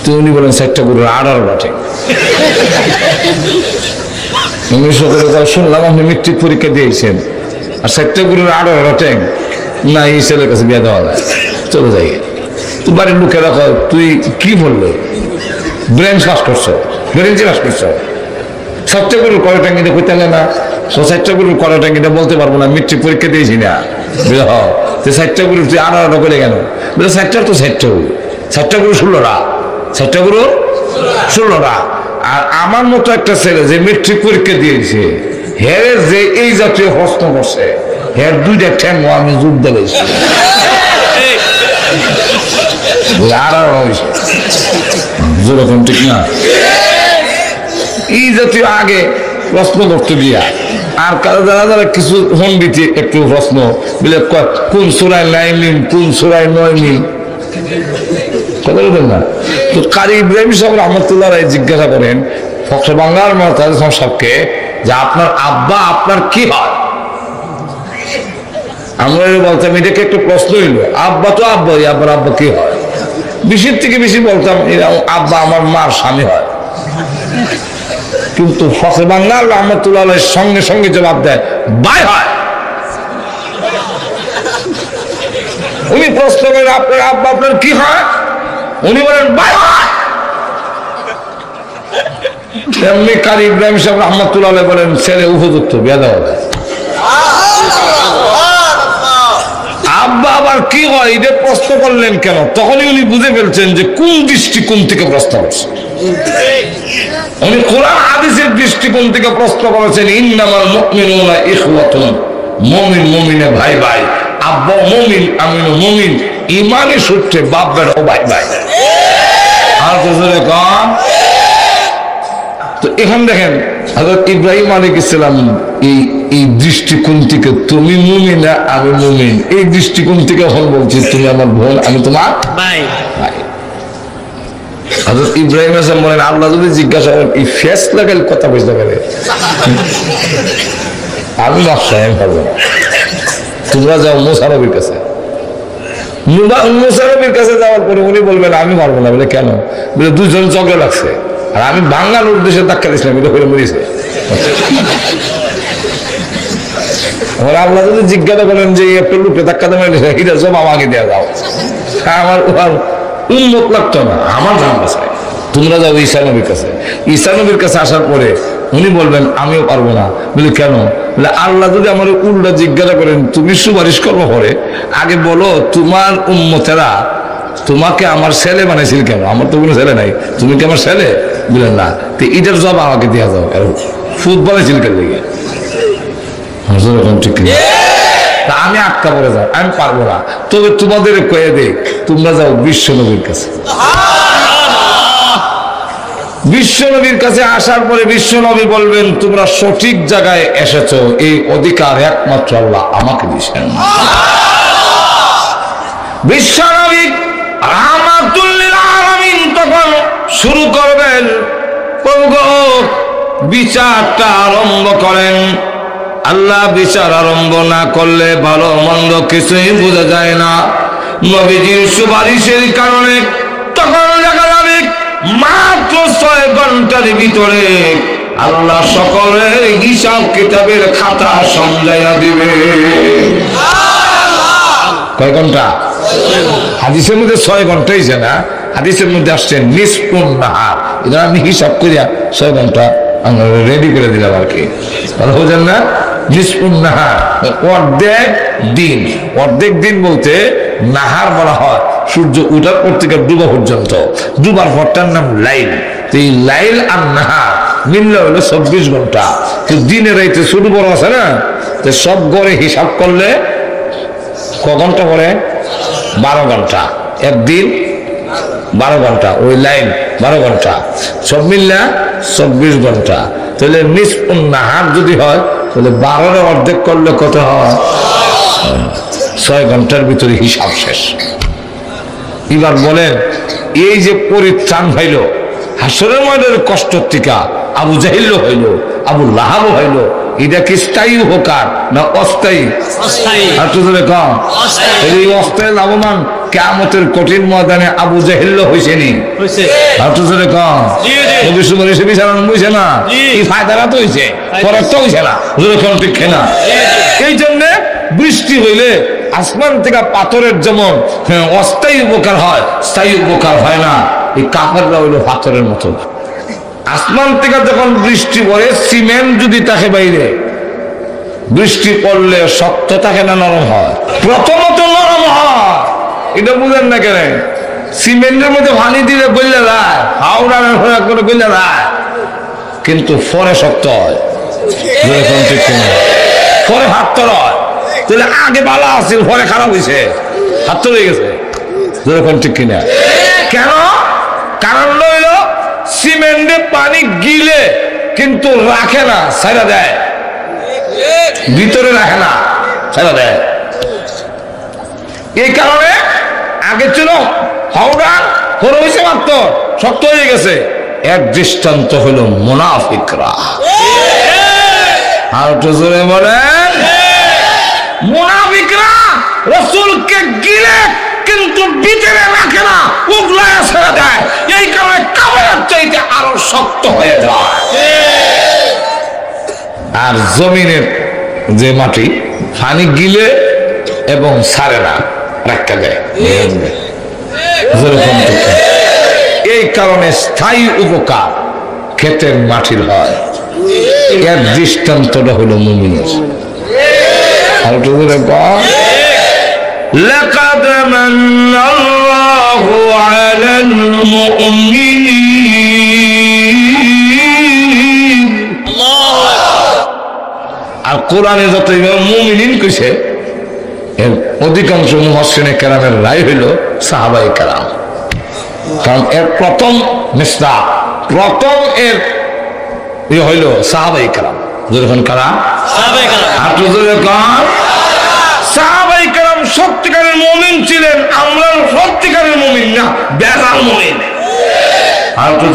তো উনি বলেন 4টা গরুর 18টা ঠেং। আমি সকলে শুনলাম আপনি মেট্রিক পরীক্ষা দিয়েছেন আর 4টা গরুর 18টা ঠেং, না এই ছেলের কাছে বিয়ে দেওয়া যায়, চলে যাই। তো বাড়ির লোকেরা কয় তুই কি বললো, ব্রেন পাস করছো, ব্রেন পাস করছো, 4টা গরুর কটা ঠেং এটা কইতে না, 4টা গরুর কটা ঠেং এটা বলতে পারবো না, মেট্রিক পরীক্ষা দিয়েছি না। তুই 4টা গরুর তুই 18টা করে কেন? বলে 4টা তো 4টা গরু, 4টা গরু 16টা, 4টা গরু 16টা। আর আমার মতো একটা ছেলে যে মেট্রিক পরীক্ষা দিয়েছে, হের যে এই জাতীয় প্রশ্ন করছে, হের 2টা ঠ্যাং আমি যোগ দিয়েছি। যেরকম ঠিক না, এই জাতীয় আগে প্রশ্ন করতে গিয়া আর কারো যারা কিছু হন্ডিতে একটু প্রশ্ন বলে কোন সূরায় 9 মিল, কোন সূরায় 9 মিল, কথা বলবেন না। তো কারি ইব্রাহিম সাহেব রহমতুল্লাহ জিজ্ঞাসা করেন ফখরে বাঙ্গাল তাজুল ইসলাম সাহেবকে যে আপনার আব্বা আপনার কি হয়? আমরা বলতাম এটাকে একটা প্রশ্ন হইল, আব্বা তো আব্বাই, আব্বার আব্বা কি হয়? বেশির থেকে বেশি বলতাম আব্বা আমার মার স্বামী হয়। কিন্তু ফখরে বাঙ্গাল রহমতুল্লাহ সঙ্গে সঙ্গে জবাব দেয় ভাই হয়। উনি প্রশ্ন করেন আপনার আব্বা আপনার কি হয়? উনি বলেন ভাই হয়। এমনি কারি ইব্রাহিম সাহেব রহমতুল্লাহ আলাইহি বলেন ছেলে উপযুক্ত বিয়ে দেওয়া যায়। আব্বা আবার কি হয় এটা প্রশ্ন করলেন কেন? তখনই উনি বুঝে ফেলছেন যে কোন দৃষ্টিকোণ থেকে প্রশ্ন করছে। উনি কোরআন হাদিসের দৃষ্টিকোণ থেকে প্রশ্ন করেছেন, ইন্নামাল মুমিনুনা ইখওয়াতুন, মুমিন মুমিনে ভাই ভাই, আব্বা মুমিন আমিও মুমিন, ইমানের সূত্রে বাপ বেটাও ভাই ভাই। আর বুঝলে কম। তো এখন দেখেন হযরত ইব্রাহিম আলাইহিস সালাম এই দৃষ্টিকোণ থেকে তুমি মুমিনা আমি মুমিন, এই দৃষ্টিকোণ থেকে এখন বলছি তুমি আমার বোন আমি তোমার ভাই। ভাই। হযরত ইব্রাহিম আলাইহিস বলেন আল্লাহ যদি জিজ্ঞাসা করেন এই ফেস লাগাল কথা বুঝতে পারে আমি নকশা আমি পারবো না। তোমরা যাও মুসা নবীর কাছে। মুসা নবীর কাছে যাওয়ার পরে উনি বলবেন আমি পারবো না। বলে কেন? বলে দুজন ঝগড়া লাগছে আর আমি বাঙাল উদ্দেশ্যে ধাক্কা দিয়েছিলাম, এটা করে মরিছে। আল্লাহ যদি জিজ্ঞাসা করেন যে একটা লোকে ধাক্কা দেবেন এটা সব আমাকে দেওয়া যাও, আমার উন্মত লাগতো না, আমার জান আছে। তোমরা যাও ঈসা নবীর কাছে। ঈসা নবীর কাছে আসার পরে উনি বলবেন আমিও পারবো না। বলে কেন? বলে আল্লাহ যদি আমার উল্টা জিজ্ঞাসা করেন তুমি সুপারিশ করবো পরে আগে বলো তোমার উম্মতেরা তোমাকে আমার ছেলে বানাইছিল কেন? আমার তো কোনো ছেলে নাই, তুমি কি আমার ছেলে? বলেন না। তো এটার জব আমাকে দেওয়া যাও, ফুটবলে ছিলকের দিকে ঠিক না? আমি আটকা পড়ে যাও, আমি পারবো না। তবে তোমাদের কয়ে দে তোমরা যাও বিশ্ব নবীর কাছে। বিশ্ব নবীর কাছে আসার পরে বিশ্ব নবী বলবেন তোমরা সঠিক জায়গায় এসেছো, এই অধিকার একমাত্র আল্লাহ আমাকে দিয়েছেন। বিশ্ব নবী রাহমাতুল লিল আলামিন তখন শুরু করবেন, বিচারটা আরম্ভ করেন। আল্লাহ বিচার আরম্ভ না করলে ভালো মন্দ কিছুই বোঝা যায় না। নবীজির সুপারিশের কারণে তখন দেখা যাবে মাত্র 6 ঘন্টার ভিতরে আল্লাহ সকলের হিসাব কিতাবের খাতা সমঝাইয়া দিবে। কয় ঘন্টা? হাদিসের মধ্যে 6 ঘন্টাই যে না, হাদিসের মধ্যে আসছে নিসফুন নাহার। এটা আমি হিসাব করিয়া 6 ঘন্টা আমরা রেডি করে দিলাম আর কি, কথা বুঝেন না? নিসফুন নাহার অর্ধেক দিন। অর্ধেক দিন বলতে নাহার বলা হয় সূর্য উঠার পর থেকে ডুবা পর্যন্ত, ডুবার পরটার নাম লাইল। তো এই লাইল আর নাহার মিললে হলো 24 ঘন্টা। তো দিনে রাইতে ছোট বড় আছে না, তো সব গড়ে হিসাব করলে ক ঘন্টা পরে? 12 ঘন্টা। একদিন 12 ঘন্টা, ওই লাইন 12 ঘন্টা, সব মিললে 24 ঘন্টা। তাহলে নিসফুন নাহার যদি হয় তাহলে 12 অর্ধেক করলে কত হয়? 6 ঘন্টার ভিতরে হিসাব শেষ। এবার বলেন এই যে পরিত্রাণ হইল হাসরের ময়দানের কষ্ট থেকে, আবু জাহিল হইল, আবু লাহাব হইল, এটা কি স্থায়ী উপকার না অস্থায়ী? এই অস্থায়ী লাভবান কিয়ামতের কঠিন ময়দানে আবু জাহিল হয়েছে নি? এই জন্য বৃষ্টি হইলে আসমান থেকে পাথরের যেমন অস্থায়ী উপকার হয়, স্থায়ী উপকার হয় না। এই কাফেররা হইলো পাথরের মতো। আসমান থেকে যখন বৃষ্টি পড়ে, সিমেন্ট যদি থাকে বাইরে, বৃষ্টি পড়লে শক্ত থাকে না নরম হয়? প্রথমত নরম হয়, এটা বুঝেন না কেন? সিমেন্টের মধ্যে পানি দিলে গলে যায়, হাওড়ার করে গলে যায়, কিন্তু পরে শক্ত হয়, পরে হাত হয়। তাহলে আগে ভালো আছে, পরে খারাপ হয়েছে, হাত হয়ে গেছে, যেরকম ঠিক কিনা? কেন? কারণ হইল সিমেন্টে পানি গিলে কিন্তু রাখে না, ছাইড়া দেয়, ভিতরে রাখে না, ছাইড়া দেয়। এই কারণে আগে ছিল হাওড়া, পরে হয়েছে মাত্র শক্ত হয়ে গেছে। এক দৃষ্টান্ত হলো মুনাফিকরা। আর একটু জোরে বলেন, মুনাফিকরা রাসূলকে গিলে কিন্তু ভিতরে রাখে না, উগলায় ছেড়ে দেয়। এই কারণে কাফেরের চাইতে আরো শক্ত হয়ে যায়। আর জমিনের যে মাটি পানি গিলে এবং ছাড়ে না, রাখা যায়। এই কারণে স্থায়ী উপকার ক্ষেতের মাটির হয়। এর দৃষ্টান্তটা হলো মুমিনের। আর একটু জোরে বল। লাকাদ মান্নাল্লাহু আলাল মুমিনিন। আর কোরআনে যত মুমিনিন কইছে এর অধিকাংশ মুফাসসিরে কেরামের রায় হইল সাহাবায়ে কেরাম। কারণ এর প্রথম মিসরা, প্রথম এর হইল সাহাবায়ে কেরাম। যখন কারা সাহাবায়ে কেরাম, আর যখন সাহাবায়ে কেরাম সত্যিকারের মুমিন ছিলেন। আমরা সত্যিকারের মুমিন না, বেজাল মুমিন। আর যখন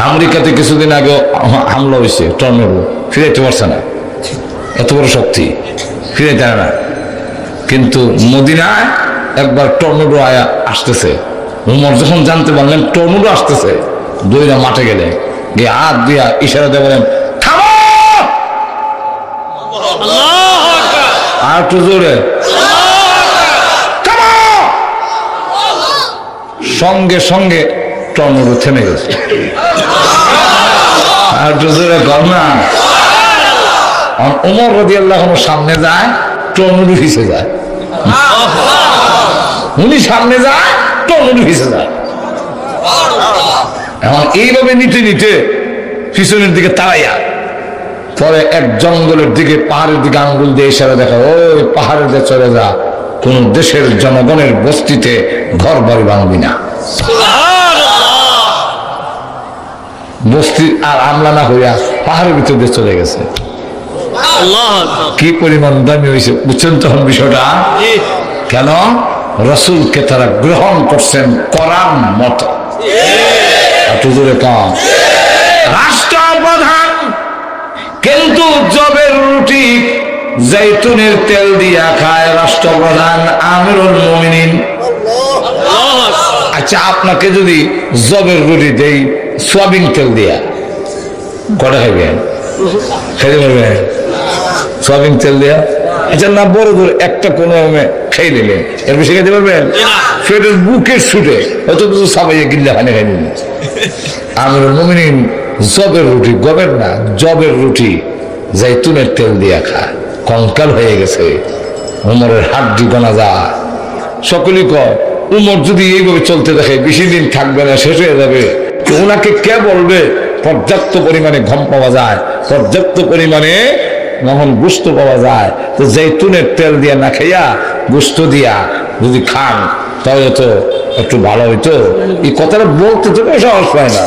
আমেরিকাতে কিছুদিন আগে হামলা হয়েছে, টর্নেডো, ফিরাইতে পারছে না, এত বড় শক্তি ফিরাইতে না। কিন্তু মদিনায় একবার টর্নেডো আয়া আসতেছে, উমর যখন জানতে পারলেন টর্নেডো আসতেছে, দইরা মাঠে গেলে গিয়ে হাত দিয়া ইশারা দিয়ে বলেন থামো। আর একটু জোরে থামো। সঙ্গে সঙ্গে টর্নেডো থেমে গেছে। আর একটু জোরে কর না। উমর রাদিয়াল্লাহু আনহু সামনে যায়, টর্নেডো পিছে যায়। উনি সামনে যায়, টর্নেডো পিছে যায়। এখন এইভাবে নিতে নিতে পিছনের দিকে তাড়াইয়া পরে এক জঙ্গলের দিকে, পাহাড়ের দিকে আঙ্গুল দিয়ে ইশারা দেখা, ওই পাহাড়ে দিয়ে চলে যা, কোন দেশের জনগণের বস্তিতে ঘর বাড়ি ভাঙবি না। বস্তি আর আমলা না হইয়া পাহাড়ের ভিতর দিয়ে চলে গেছে। কি পরিমাণ দামি হয়েছে বুঝছেন তখন বিষয়টা? কেন? রাসূলকে তারা গ্রহণ করছেন করার মতো। রাষ্ট্রপ্রধান কিন্তু জবের রুটি জৈতুনের তেল দিয়া খায় রাষ্ট্রপ্রধান আমিরুল মুমিনিন। আচ্ছা, আপনাকে যদি জবের রুটি দেই সয়াবিন তেল দিয়া, কটা খাইবেন? খাইতে পারবেন সয়াবিন তেল দিয়া? আচ্ছা না, বড় করে একটা কোনো খাই নিলেন, এর বেশি খাইতে পারবেন? ফেরের বুকের ছুটে অত কিছু সাবাইয়ে গিল্লা খানে খাই নিলেন। আমিরুল মুমিনিন জবের রুটি, গবের না, জবের রুটি জৈতুনের তেল দিয়া খায়। কঙ্কাল হয়ে গেছে, উমরের হাড্ডি গোনা যায়। সকলেই কয় উমর যদি এইভাবে চলতে দেখে বেশি দিন থাকবে না, শেষ হয়ে যাবে। ওনাকে কে বলবে? পর্যাপ্ত পরিমাণে ঘম পাওয়া যায়, পর্যাপ্ত পরিমাণে যখন গোস্ত পাওয়া যায়, তো জৈতুনের তেল দিয়া না খাইয়া গোস্ত দিয়া যদি খান তাহলে তো একটু ভালো হইতো। এই কথাটা বলতে তো সাহস পায় না।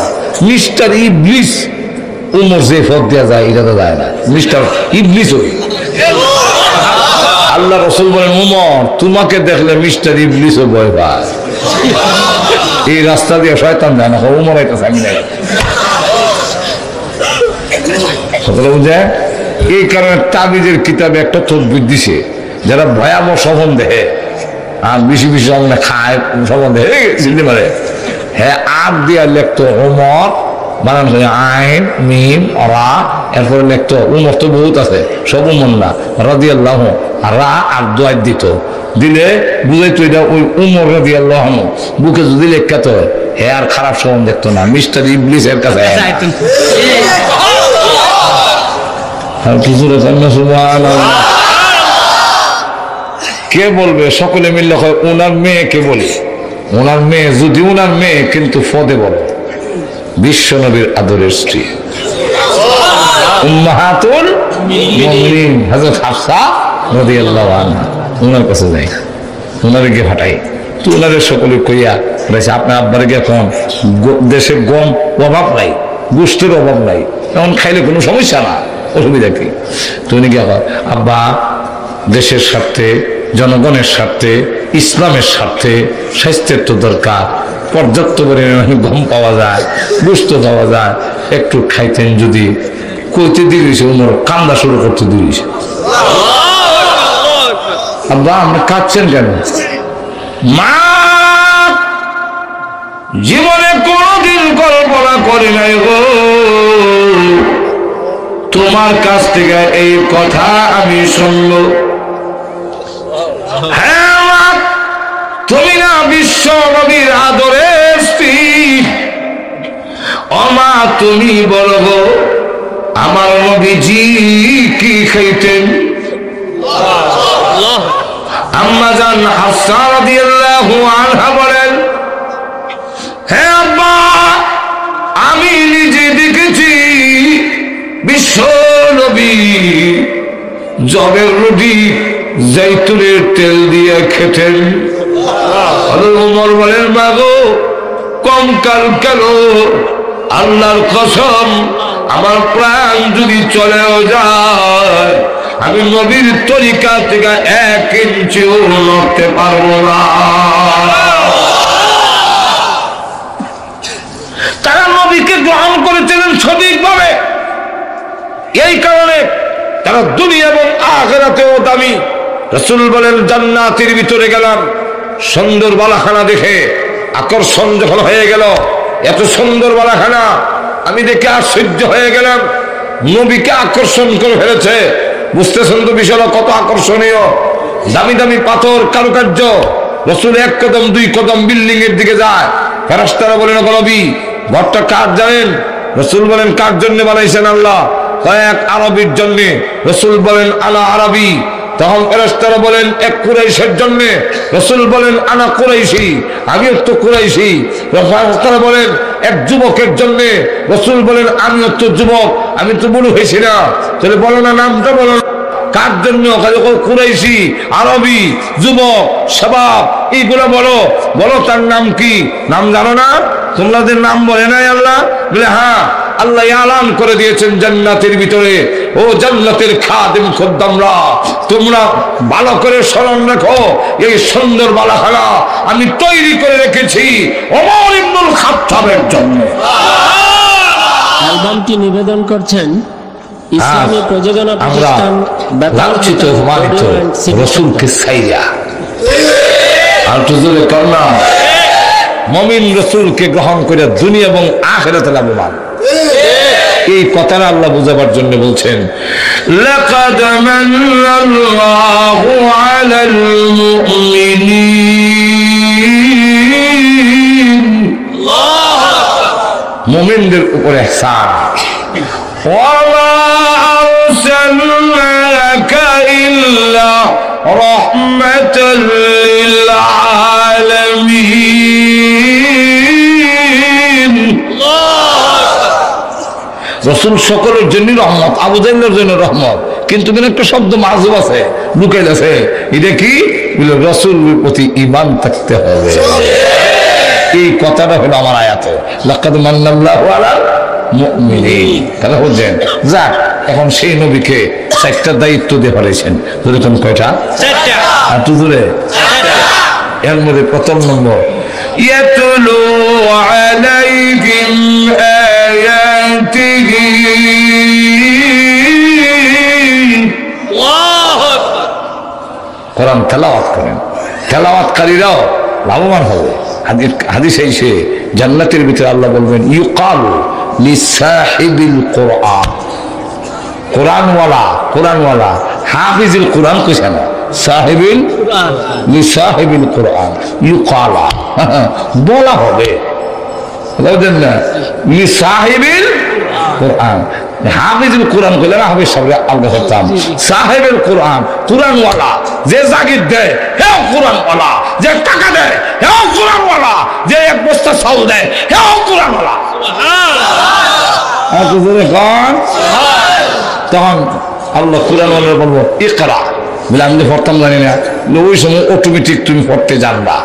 মিস্টার ইবলিস উমর যে ফদ দেওয়া যায় এটা তো যায় না, মিস্টার ইবলিস ওই। আল্লাহ রাসূল বলেন উমর তোমাকে দেখলে মিস্টার ইবলিসও ভয় পায়। এই রাস্তা দিয়ে শয়তান যায় না, উমর এটা সামনে গেল। কথাটা বুঝে? এই কারণে তাবিজের কিতাবে একটা তদবির দিছে, যারা ভয়াবহ স্বপন দেখে আর বেশি বেশি স্বপ্নে খায়, স্বপন দেখে চিনতে পারে, হ্যাঁ আগ দিয়া লেখতো ওমর, বানান হয়ে আইন মিম রা, এরপরে লেখতো উমর তো বহুত আছে, সব উমর না, রাদিয়াল্লাহু রা আর দোয়াত দিত, দিলে বুঝাইতো এটা ওই উমর রাদিয়াল্লাহু আনহু। বুকে যদি লেখাত হ্যাঁ আর খারাপ স্বপন দেখতো না, মিস্টার ইবলিসের কাছে। কে বলবে? সকলে মিললে হয় ওনার মেয়েকে বলি, ওনার মেয়ে যদি ওনার মেয়ে কিন্তু ফদে বলে বিশ্ব নবীর আদরের স্ত্রী উম্মাহাতুল মুমিনিন হযরত হাফসা রাদিয়াল্লাহু আনহা, ওনার কাছে যাই, ওনারে গিয়ে ফাটাই। তো ওনারে সকলে কইয়া বলেছে আপনার আব্বারে গিয়ে কোন দেশে গম অভাব নাই, গোষ্ঠীর অভাব নাই, এখন খাইলে কোনো সমস্যা না, অসুবিধা কি? তো উনি গিয়ে আব্বা দেশের স্বার্থে, জনগণের স্বার্থে, ইসলামের স্বার্থে স্বাস্থ্যের তো দরকার, পর্যাপ্ত পরিমাণে গম পাওয়া যায়, গোশত পাওয়া যায়, একটু খাইতেন যদি। কইতে দিয়েছে উমর কান্দা শুরু করতে দিয়েছে। আব্বা আপনি কাঁদছেন কেন? মা জীবনে কোনদিন কল্পনা করি নাই গো তোমার কাছ থেকে এই কথা আমি শুনলো। হ্যাঁ মা, তুমি না বিশ্ব নবীর আদরের স্ত্রী। ও মা, তুমি বলো গো, আমার নবীজি কি খাইতেন? আম্মা জান হাফসা রাদিয়াল্লাহু আনহা বলেন, হে আব্বা, আমি নিজে দেখেছি বিশ্ব নবী জবের রুটি জৈতুনের তেল দিয়ে খেতেন। ওমর বলেন, মা গো, কঙ্কাল কেন? আল্লাহর কসম, আমার প্রাণ যদি চলেও যায়, আমি নবীর তরিকা থেকে 1 ইঞ্চিও নড়তে পারবো না। তারা নবীকে গ্রহণ করেছিলেন সঠিকভাবে, এই কারণে তারা দুনিয়া এবং আখিরাতেও দামি। রাসূল বলেন, জান্নাতের ভিতরে গেলাম, সুন্দর বালাখানা দেখে আকর্ষণ যখন হয়ে গেল, এত সুন্দর বালাখানা আমি দেখে আশ্চর্য হয়ে গেলাম, নবীকে আকর্ষণ করে ফেলেছে। বুঝতেছেন তো বিষয়টা কত আকর্ষণীয়? দামি দামি পাথর, কারুকার্য। রাসূল 1 কদম 2 কদম বিল্ডিং এর দিকে যায়, ফেরেশতারা বলেন, নবী, ঘরটা কার জানেন? রাসূল বলেন, কার জন্য বানাইছেন আল্লাহ? এক আরবির জন্য। রাসূল বলেন, আনা আরবি। তখন ফেরেশতারা বলেন, এক কুরাইশের জন্য। রাসূল বলেন, আনা কুরাইশি, আমিও তো কুরাইশি। ফেরেশতারা বলেন, এক যুবকের জন্য। রাসূল বলেন, আমিও তো যুবক, আমি তো বুড়ো হয়েছি না। তাহলে বলো না, নামটা বলো না, কার জন্য? কুরাইশি, আরবি, যুবক, শাবাব, এইগুলো বলো, বলো তার নাম কি? নাম জানো না? তোমাদের নাম বলে নাই আল্লাহ? বলে, হ্যাঁ, আল্লাহ এলান করে দিয়েছেন জান্নাতের ভিতরে, ও জান্নাতের খাদেম খোদ্দামরা, তোমরা ভালো করে স্মরণ রাখো, এই সুন্দর বালাখানা আমি তৈরি করে রেখেছি ওমর ইবনুল খাত্তাবের জন্য। অ্যালবামটি নিবেদন করছেন ইসলামী প্রযোজনা প্রতিষ্ঠান লাঞ্ছিত অপমানিত রাসূলকে ছাইরা আর তুজুরে করনা মুমিন রাসূলকে গ্রহণ করে দুনিয়া এবং আখিরাতে লাভবান। এই কথাটা আল্লাহ বুঝাবার জন্য বলছেন, লাকাদ মান্নাল্লাহু আলাল মুমিনিন, মুমিনদের উপরে ইহসান। ওয়া মা আরসালনাকা ইল্লা রাহমাতাল লিল আলামিন। রাসূল সকলের জন্য রহমত, আবু জাহলের জন্য রহমত। কিন্তু একটা শব্দ মাযুব আছে, লুকাই আছে, এটা কি? রাসূলের প্রতি ঈমান থাকতে হবে। এই কথাটা হলো আমার আয়াতে, লাকাদ মান্নাল্লাহু আলাল মুমিনিন। তাহলে বুঝছেন, যাক, এখন সেই নবীকে 4টা দায়িত্ব দিয়ে ফেলেছেন। যেরকম কয়টা? 4টা। আর তুজুরে এর মধ্যে প্রথম নম্বর, ইয়াতুলু আলাইহিম আয়াতিহি, কোরআন তেলাওয়াত করেন। তেলাওয়াতকারীরাও লাভবান হবে। হাদিসে এসে জান্নাতের ভিতরে আল্লাহ বলবেন, ইউকাল লিসাহিবিল কোরআন, কোরআনওয়ালা হাফিজুল কোরআন কইছে না, সাহিবিল লিসাহিবিল কোরআন ইউকালা, বলা হবে, বুঝলেন না? লিসাহিবিল কোরআন, হাফিজুল কোরআন কইলে না হবে সব আলাদা করতাম। সাহেবের কোরআন, কোরআনওয়ালা, যে জাগির দেয় হেও কোরআনওয়ালা, যে টাকা দেয় হেও কোরআনওয়ালা, যে 1 বস্তা চাউল দেয় হেও কোরআনওয়ালা। তখন আল্লাহ কোরআনওয়ালা বলবো, ইকরা। বলে আমি তো পড়তাম জানি না, ওই সময় অটোমেটিক তুমি পড়তে জানবা,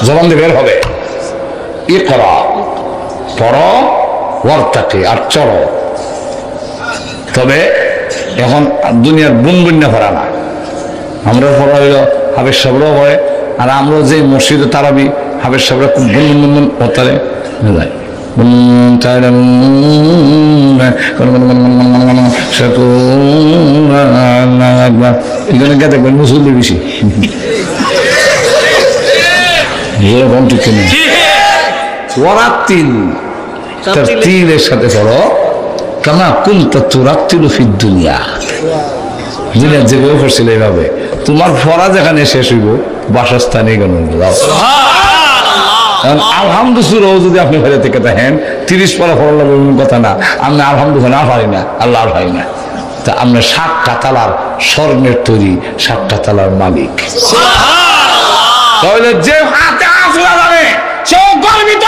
জবান দিয়ে বের হবে, ইকরা, পড়ো, ওয়ার্তাকে, আর চলো। তবে এখন দুনিয়ার বুনবুন্যা পড়া না, আমরা পড়া হইল হাফেজ সাহেবরাও হয়, আর আমরা যে মসজিদে তারাবি হাফেজ সাহেবরা খুব বুনবুন পড়তে যায়, দেখবেন মুসল্লি বেশি। ওরা তিল, তার তিলের সাথে পড়ো, কামা কুনতা তুরাত্তিলু ফিদ দুনিয়া, দুনিয়া যেভাবে পড়ছিল এইভাবে তোমার পড়া যেখানে শেষ হইব বাসস্থানে গণন যাও। আলহামদুলিল্লাহ যদি আপনি ফেলে থেকে দেখেন 30 পড়া ফরল কথা না, আমি আলহামদুলিল্লাহ না পারি না, আল্লাহ আর পারি না। তা আমরা 7টা তালার স্বর্ণের তৈরি, 7টা তালার মালিক। তাহলে যে হাতে আসলা যাবে সেও গর্বিত।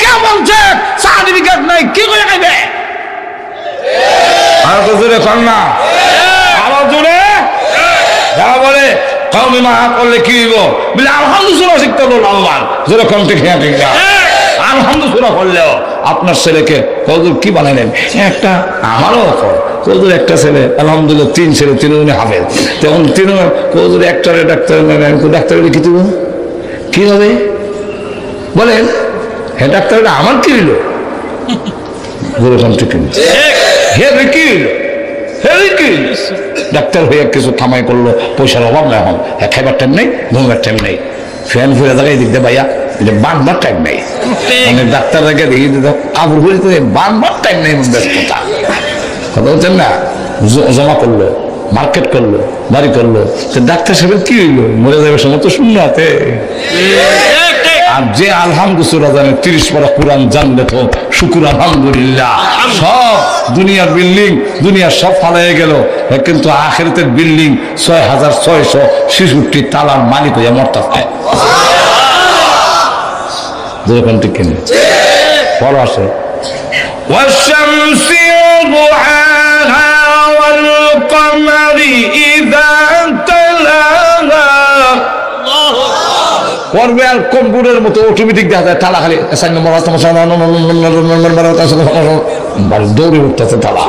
কে বলছে সার্টিফিকেট নাই কি করে খাইবে? আর তো জোরে কর না, আরো জোরে। যারা বলে কওমি মাহা করলে কি হইব, বলে আলহামদুলিল্লাহ শিখতে হলো লাভবান। জোরে কম ঠিক না, ঠিক না? আলহামদুলিল্লাহ করলেও আপনার ছেলেকে কতদূর কি বানাইলেন? একটা আমারও কতদূর একটা ছেলে আলহামদুলিল্লাহ 3 ছেলে 3 জনে হাফেজ, তখন 3 কতদূর একটারে ডাক্তার ডাক্তার কি দিব কি হবে বলেন? হ্যাঁ ডাক্তার আমার কি হইল? জোরে কম ঠিক না? হে কি হইল? ডাক্তার হয়ে কিছু কামাই করলো, পয়সার অভাব না, এখন খাইবার টাইম নেই, ঘুমবার টাইম নেই, ফ্যান ফুরে জায়গায় দিক দে ভাইয়া বানবার টাইম নেই। মানে ডাক্তার রেখে দেখি কাপড় ফুরে তো বানবার টাইম নেই, ব্যস্ততা। কথা বলছেন না? জমা করলো, মার্কেট করলো, বাড়ি করলো, ডাক্তার সাহেব কি হইলো? মরে যাবে সময় তো শূন্য হাতে। আর যে আলহামদুলিল্লাহ জানে 30 পারা কোরআন জানলে তো শুকুর আলহামদুলিল্লাহ। সব দুনিয়ার বিল্ডিং, দুনিয়ার সব ফালাই গেল, কিন্তু আখিরাতের বিল্ডিং 6666 তালার মালিক হয়ে মরতাছে। যেরকম ঠিক কিনে বড় আসে والشمس وضحاها والقمر إذا تلاها। করবে আর কম্পিউটারের মতো অটোমেটিক দেখা যায় তালা, খালি দৌড়ে উঠতেছে তালা।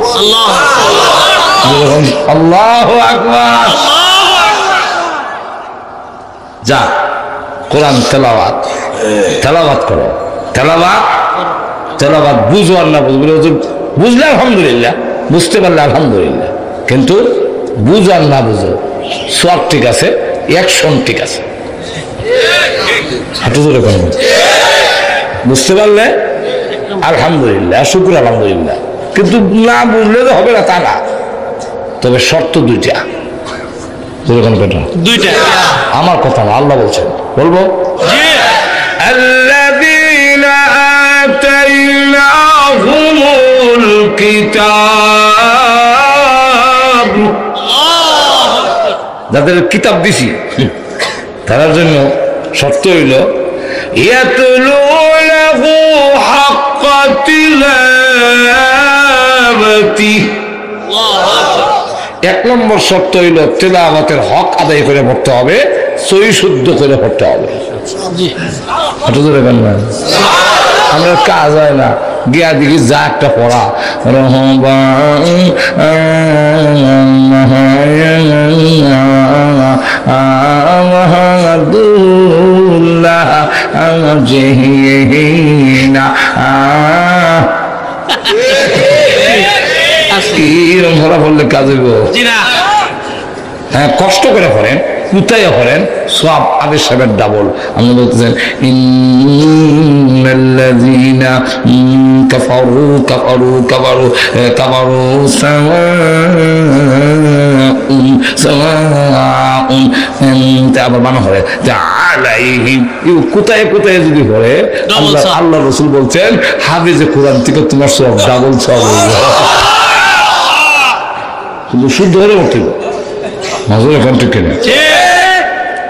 আল্লাহু আকবার। যা কোরআন তেলাওয়াত করো, তেলাওয়াত বুঝো আর না বুঝবো, বুঝলে আলহামদুলিল্লাহ, বুঝতে পারলে আলহামদুলিল্লাহ, কিন্তু বুঝো আর না বুঝো সব ঠিক আছে, অ্যাকশন ঠিক আছে। বুঝতে পারলে আলহামদুলিল্লাহ, শুকুর আলহামদুলিল্লাহ, কিন্তু না বুঝলে তো হবে না তা না। তবে শর্ত 2টা। আমার কথা না, আল্লাহ বলছেন, বলবো আল্লাযীনা আতাইনাহুমুল কিতাব, যাদের কিতাব দিছি তার জন্য শর্ত হইল ইয়াতলুনাহু হাক্কা তিলাওয়াতি। 1 নম্বর শর্ত হইল তেলাওয়াতের হক আদায় করে পড়তে হবে, সহি শুদ্ধ করে পড়তে হবে। আমরা কাজ হয় না, গিয়া দিকে যা একটা পড়া কিরম ধরা পড়লে কাজ হইব? হ্যাঁ, কষ্ট করে পড়েন, কোথায় করেন, সব আদেশ সাহেবের ডাবল। আপনি বলতেছেন ইন্নাল্লাযীনা কাফারু কাফারু কাফারু কাফারু সাওয়াউন সাওয়াউন, আবার বানা হয় আলাইহিম। কোথায় কোথায় যদি পড়ে, আল্লাহ রাসূল বলছেন হাফেজে কোরআন থেকে তোমার সব ডাবল সব হইবে, কিন্তু শুদ্ধ হলে উঠিব।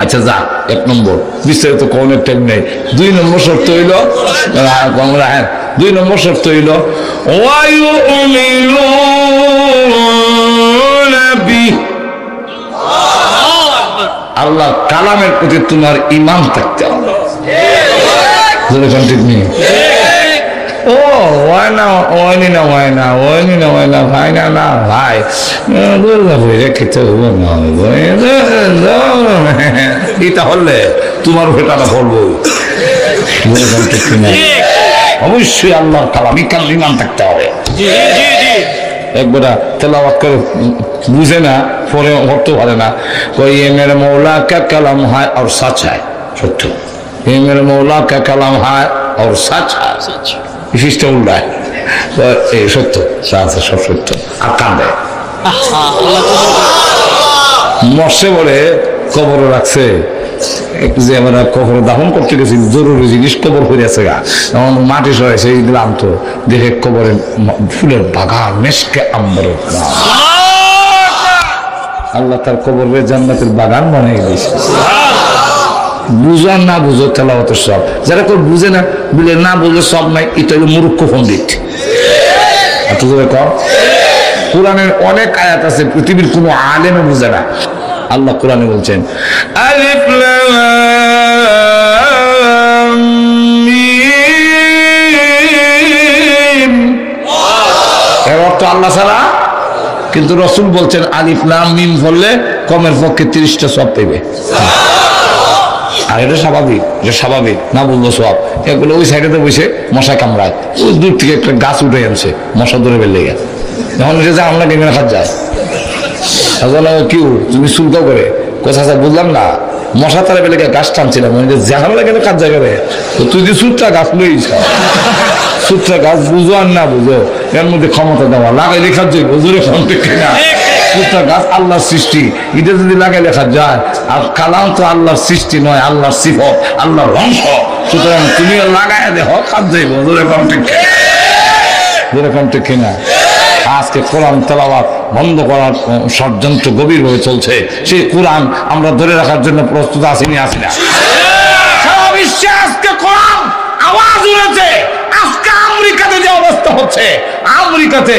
আচ্ছা যা, 1 নম্বর বিস্তারিত কোনের টাইম নেই। 2 নম্বর শর্ত হইল, 2 নম্বর শর্ত হইল আল্লাহ কালামের প্রতি তোমার ঈমান থাকতে হবে। ঠিক নেই? ও হয় না, হয়নি না, হয় না, হয়নি না, হয় না, ভাই না, না ভাই খেতে হবে না, এটা হলে তোমার ভেটাটা করবো। অবশ্যই আল্লাহর কালাম ইমান থাকতে হবে। একবার তেলাওয়াত করে বুঝে না, পরে করতে পারে না, ये मेरे मौला का कलम है और सच है, सत्य। ये मेरे मौला का कलम है और सच है, বিশিষ্ট উল্লায় এই সত্য, সব সত্য। আর কান্দে মরছে বলে কবরে রাখছে, যে আমরা কবর দাফন করতে গেছি জরুরি জিনিস কবর করে আছে গা, এখন মাটি সরাইছে দিলাম তো দেখে কবরে ফুলের বাগান মেশকে আম্বর, আল্লাহ তার কবরে জান্নাতের বাগান বানিয়ে দিয়েছে। বুঝো আর না বুঝো তেলাওয়াতের সব, যারা কেউ বুঝে না বুঝলে না বুঝলে সব নাই, এটা হলো মূর্খ পণ্ডিত। এত জোরে কর, কোরআনের অনেক আয়াত আছে পৃথিবীর কোনো আলেমে বুঝে না। আল্লাহ কোরআনে বলছেন আলিফ লাম মিম, এর অর্থ আল্লাহ ছাড়া, কিন্তু রসুল বলছেন আলিফ লাম মিম বললে কমের পক্ষে 30টা সব পেবে। আর এটা স্বাভাবিক, এটা স্বাভাবিক, না বললো সব। এগুলো ওই সাইডে বসে মশা কামড়ায়, ওই দূর থেকে একটা গাছ উঠে আনছে মশা ধরে বের লেগে, যখন এটা আমরা ডেঙ্গে রাখা যায় কি তুমি শুল্ক করে কোথা বুঝলাম না, মশা তারা বেলে গাছ টানছিলাম যেখানে লাগে কাজ জায়গায়, তো তুই যে সুত্রা গাছ লইছ, সুত্রা গাছ বুঝো আর না বুঝো এর মধ্যে ক্ষমতা দেওয়া লাগাই লেখা যায় বুঝলে না, সুত্রা গাছ আল্লাহর সৃষ্টি, এটা যদি লাগাই লেখা যায়, আর কালাম তো আল্লাহর সৃষ্টি নয়, আল্লাহর সিফত, আল্লাহর অংশ, সুতরাং তুমিও লাগাই দেহ কাজ যাইব যেরকম ঠিক যেরকম ঠিক কিনা। আজকে কোরআন তেলাওয়াত বন্ধ করার ষড়যন্ত্র গভীরভাবে চলছে, সেই কোরআন আমরা ধরে রাখার জন্য প্রস্তুত আছি না? সারা বিশ্বে আজকে কোরআন আওয়াজ উঠেছে, আজকে আমেরিকাতে যে অবস্থা হচ্ছে, আমেরিকাতে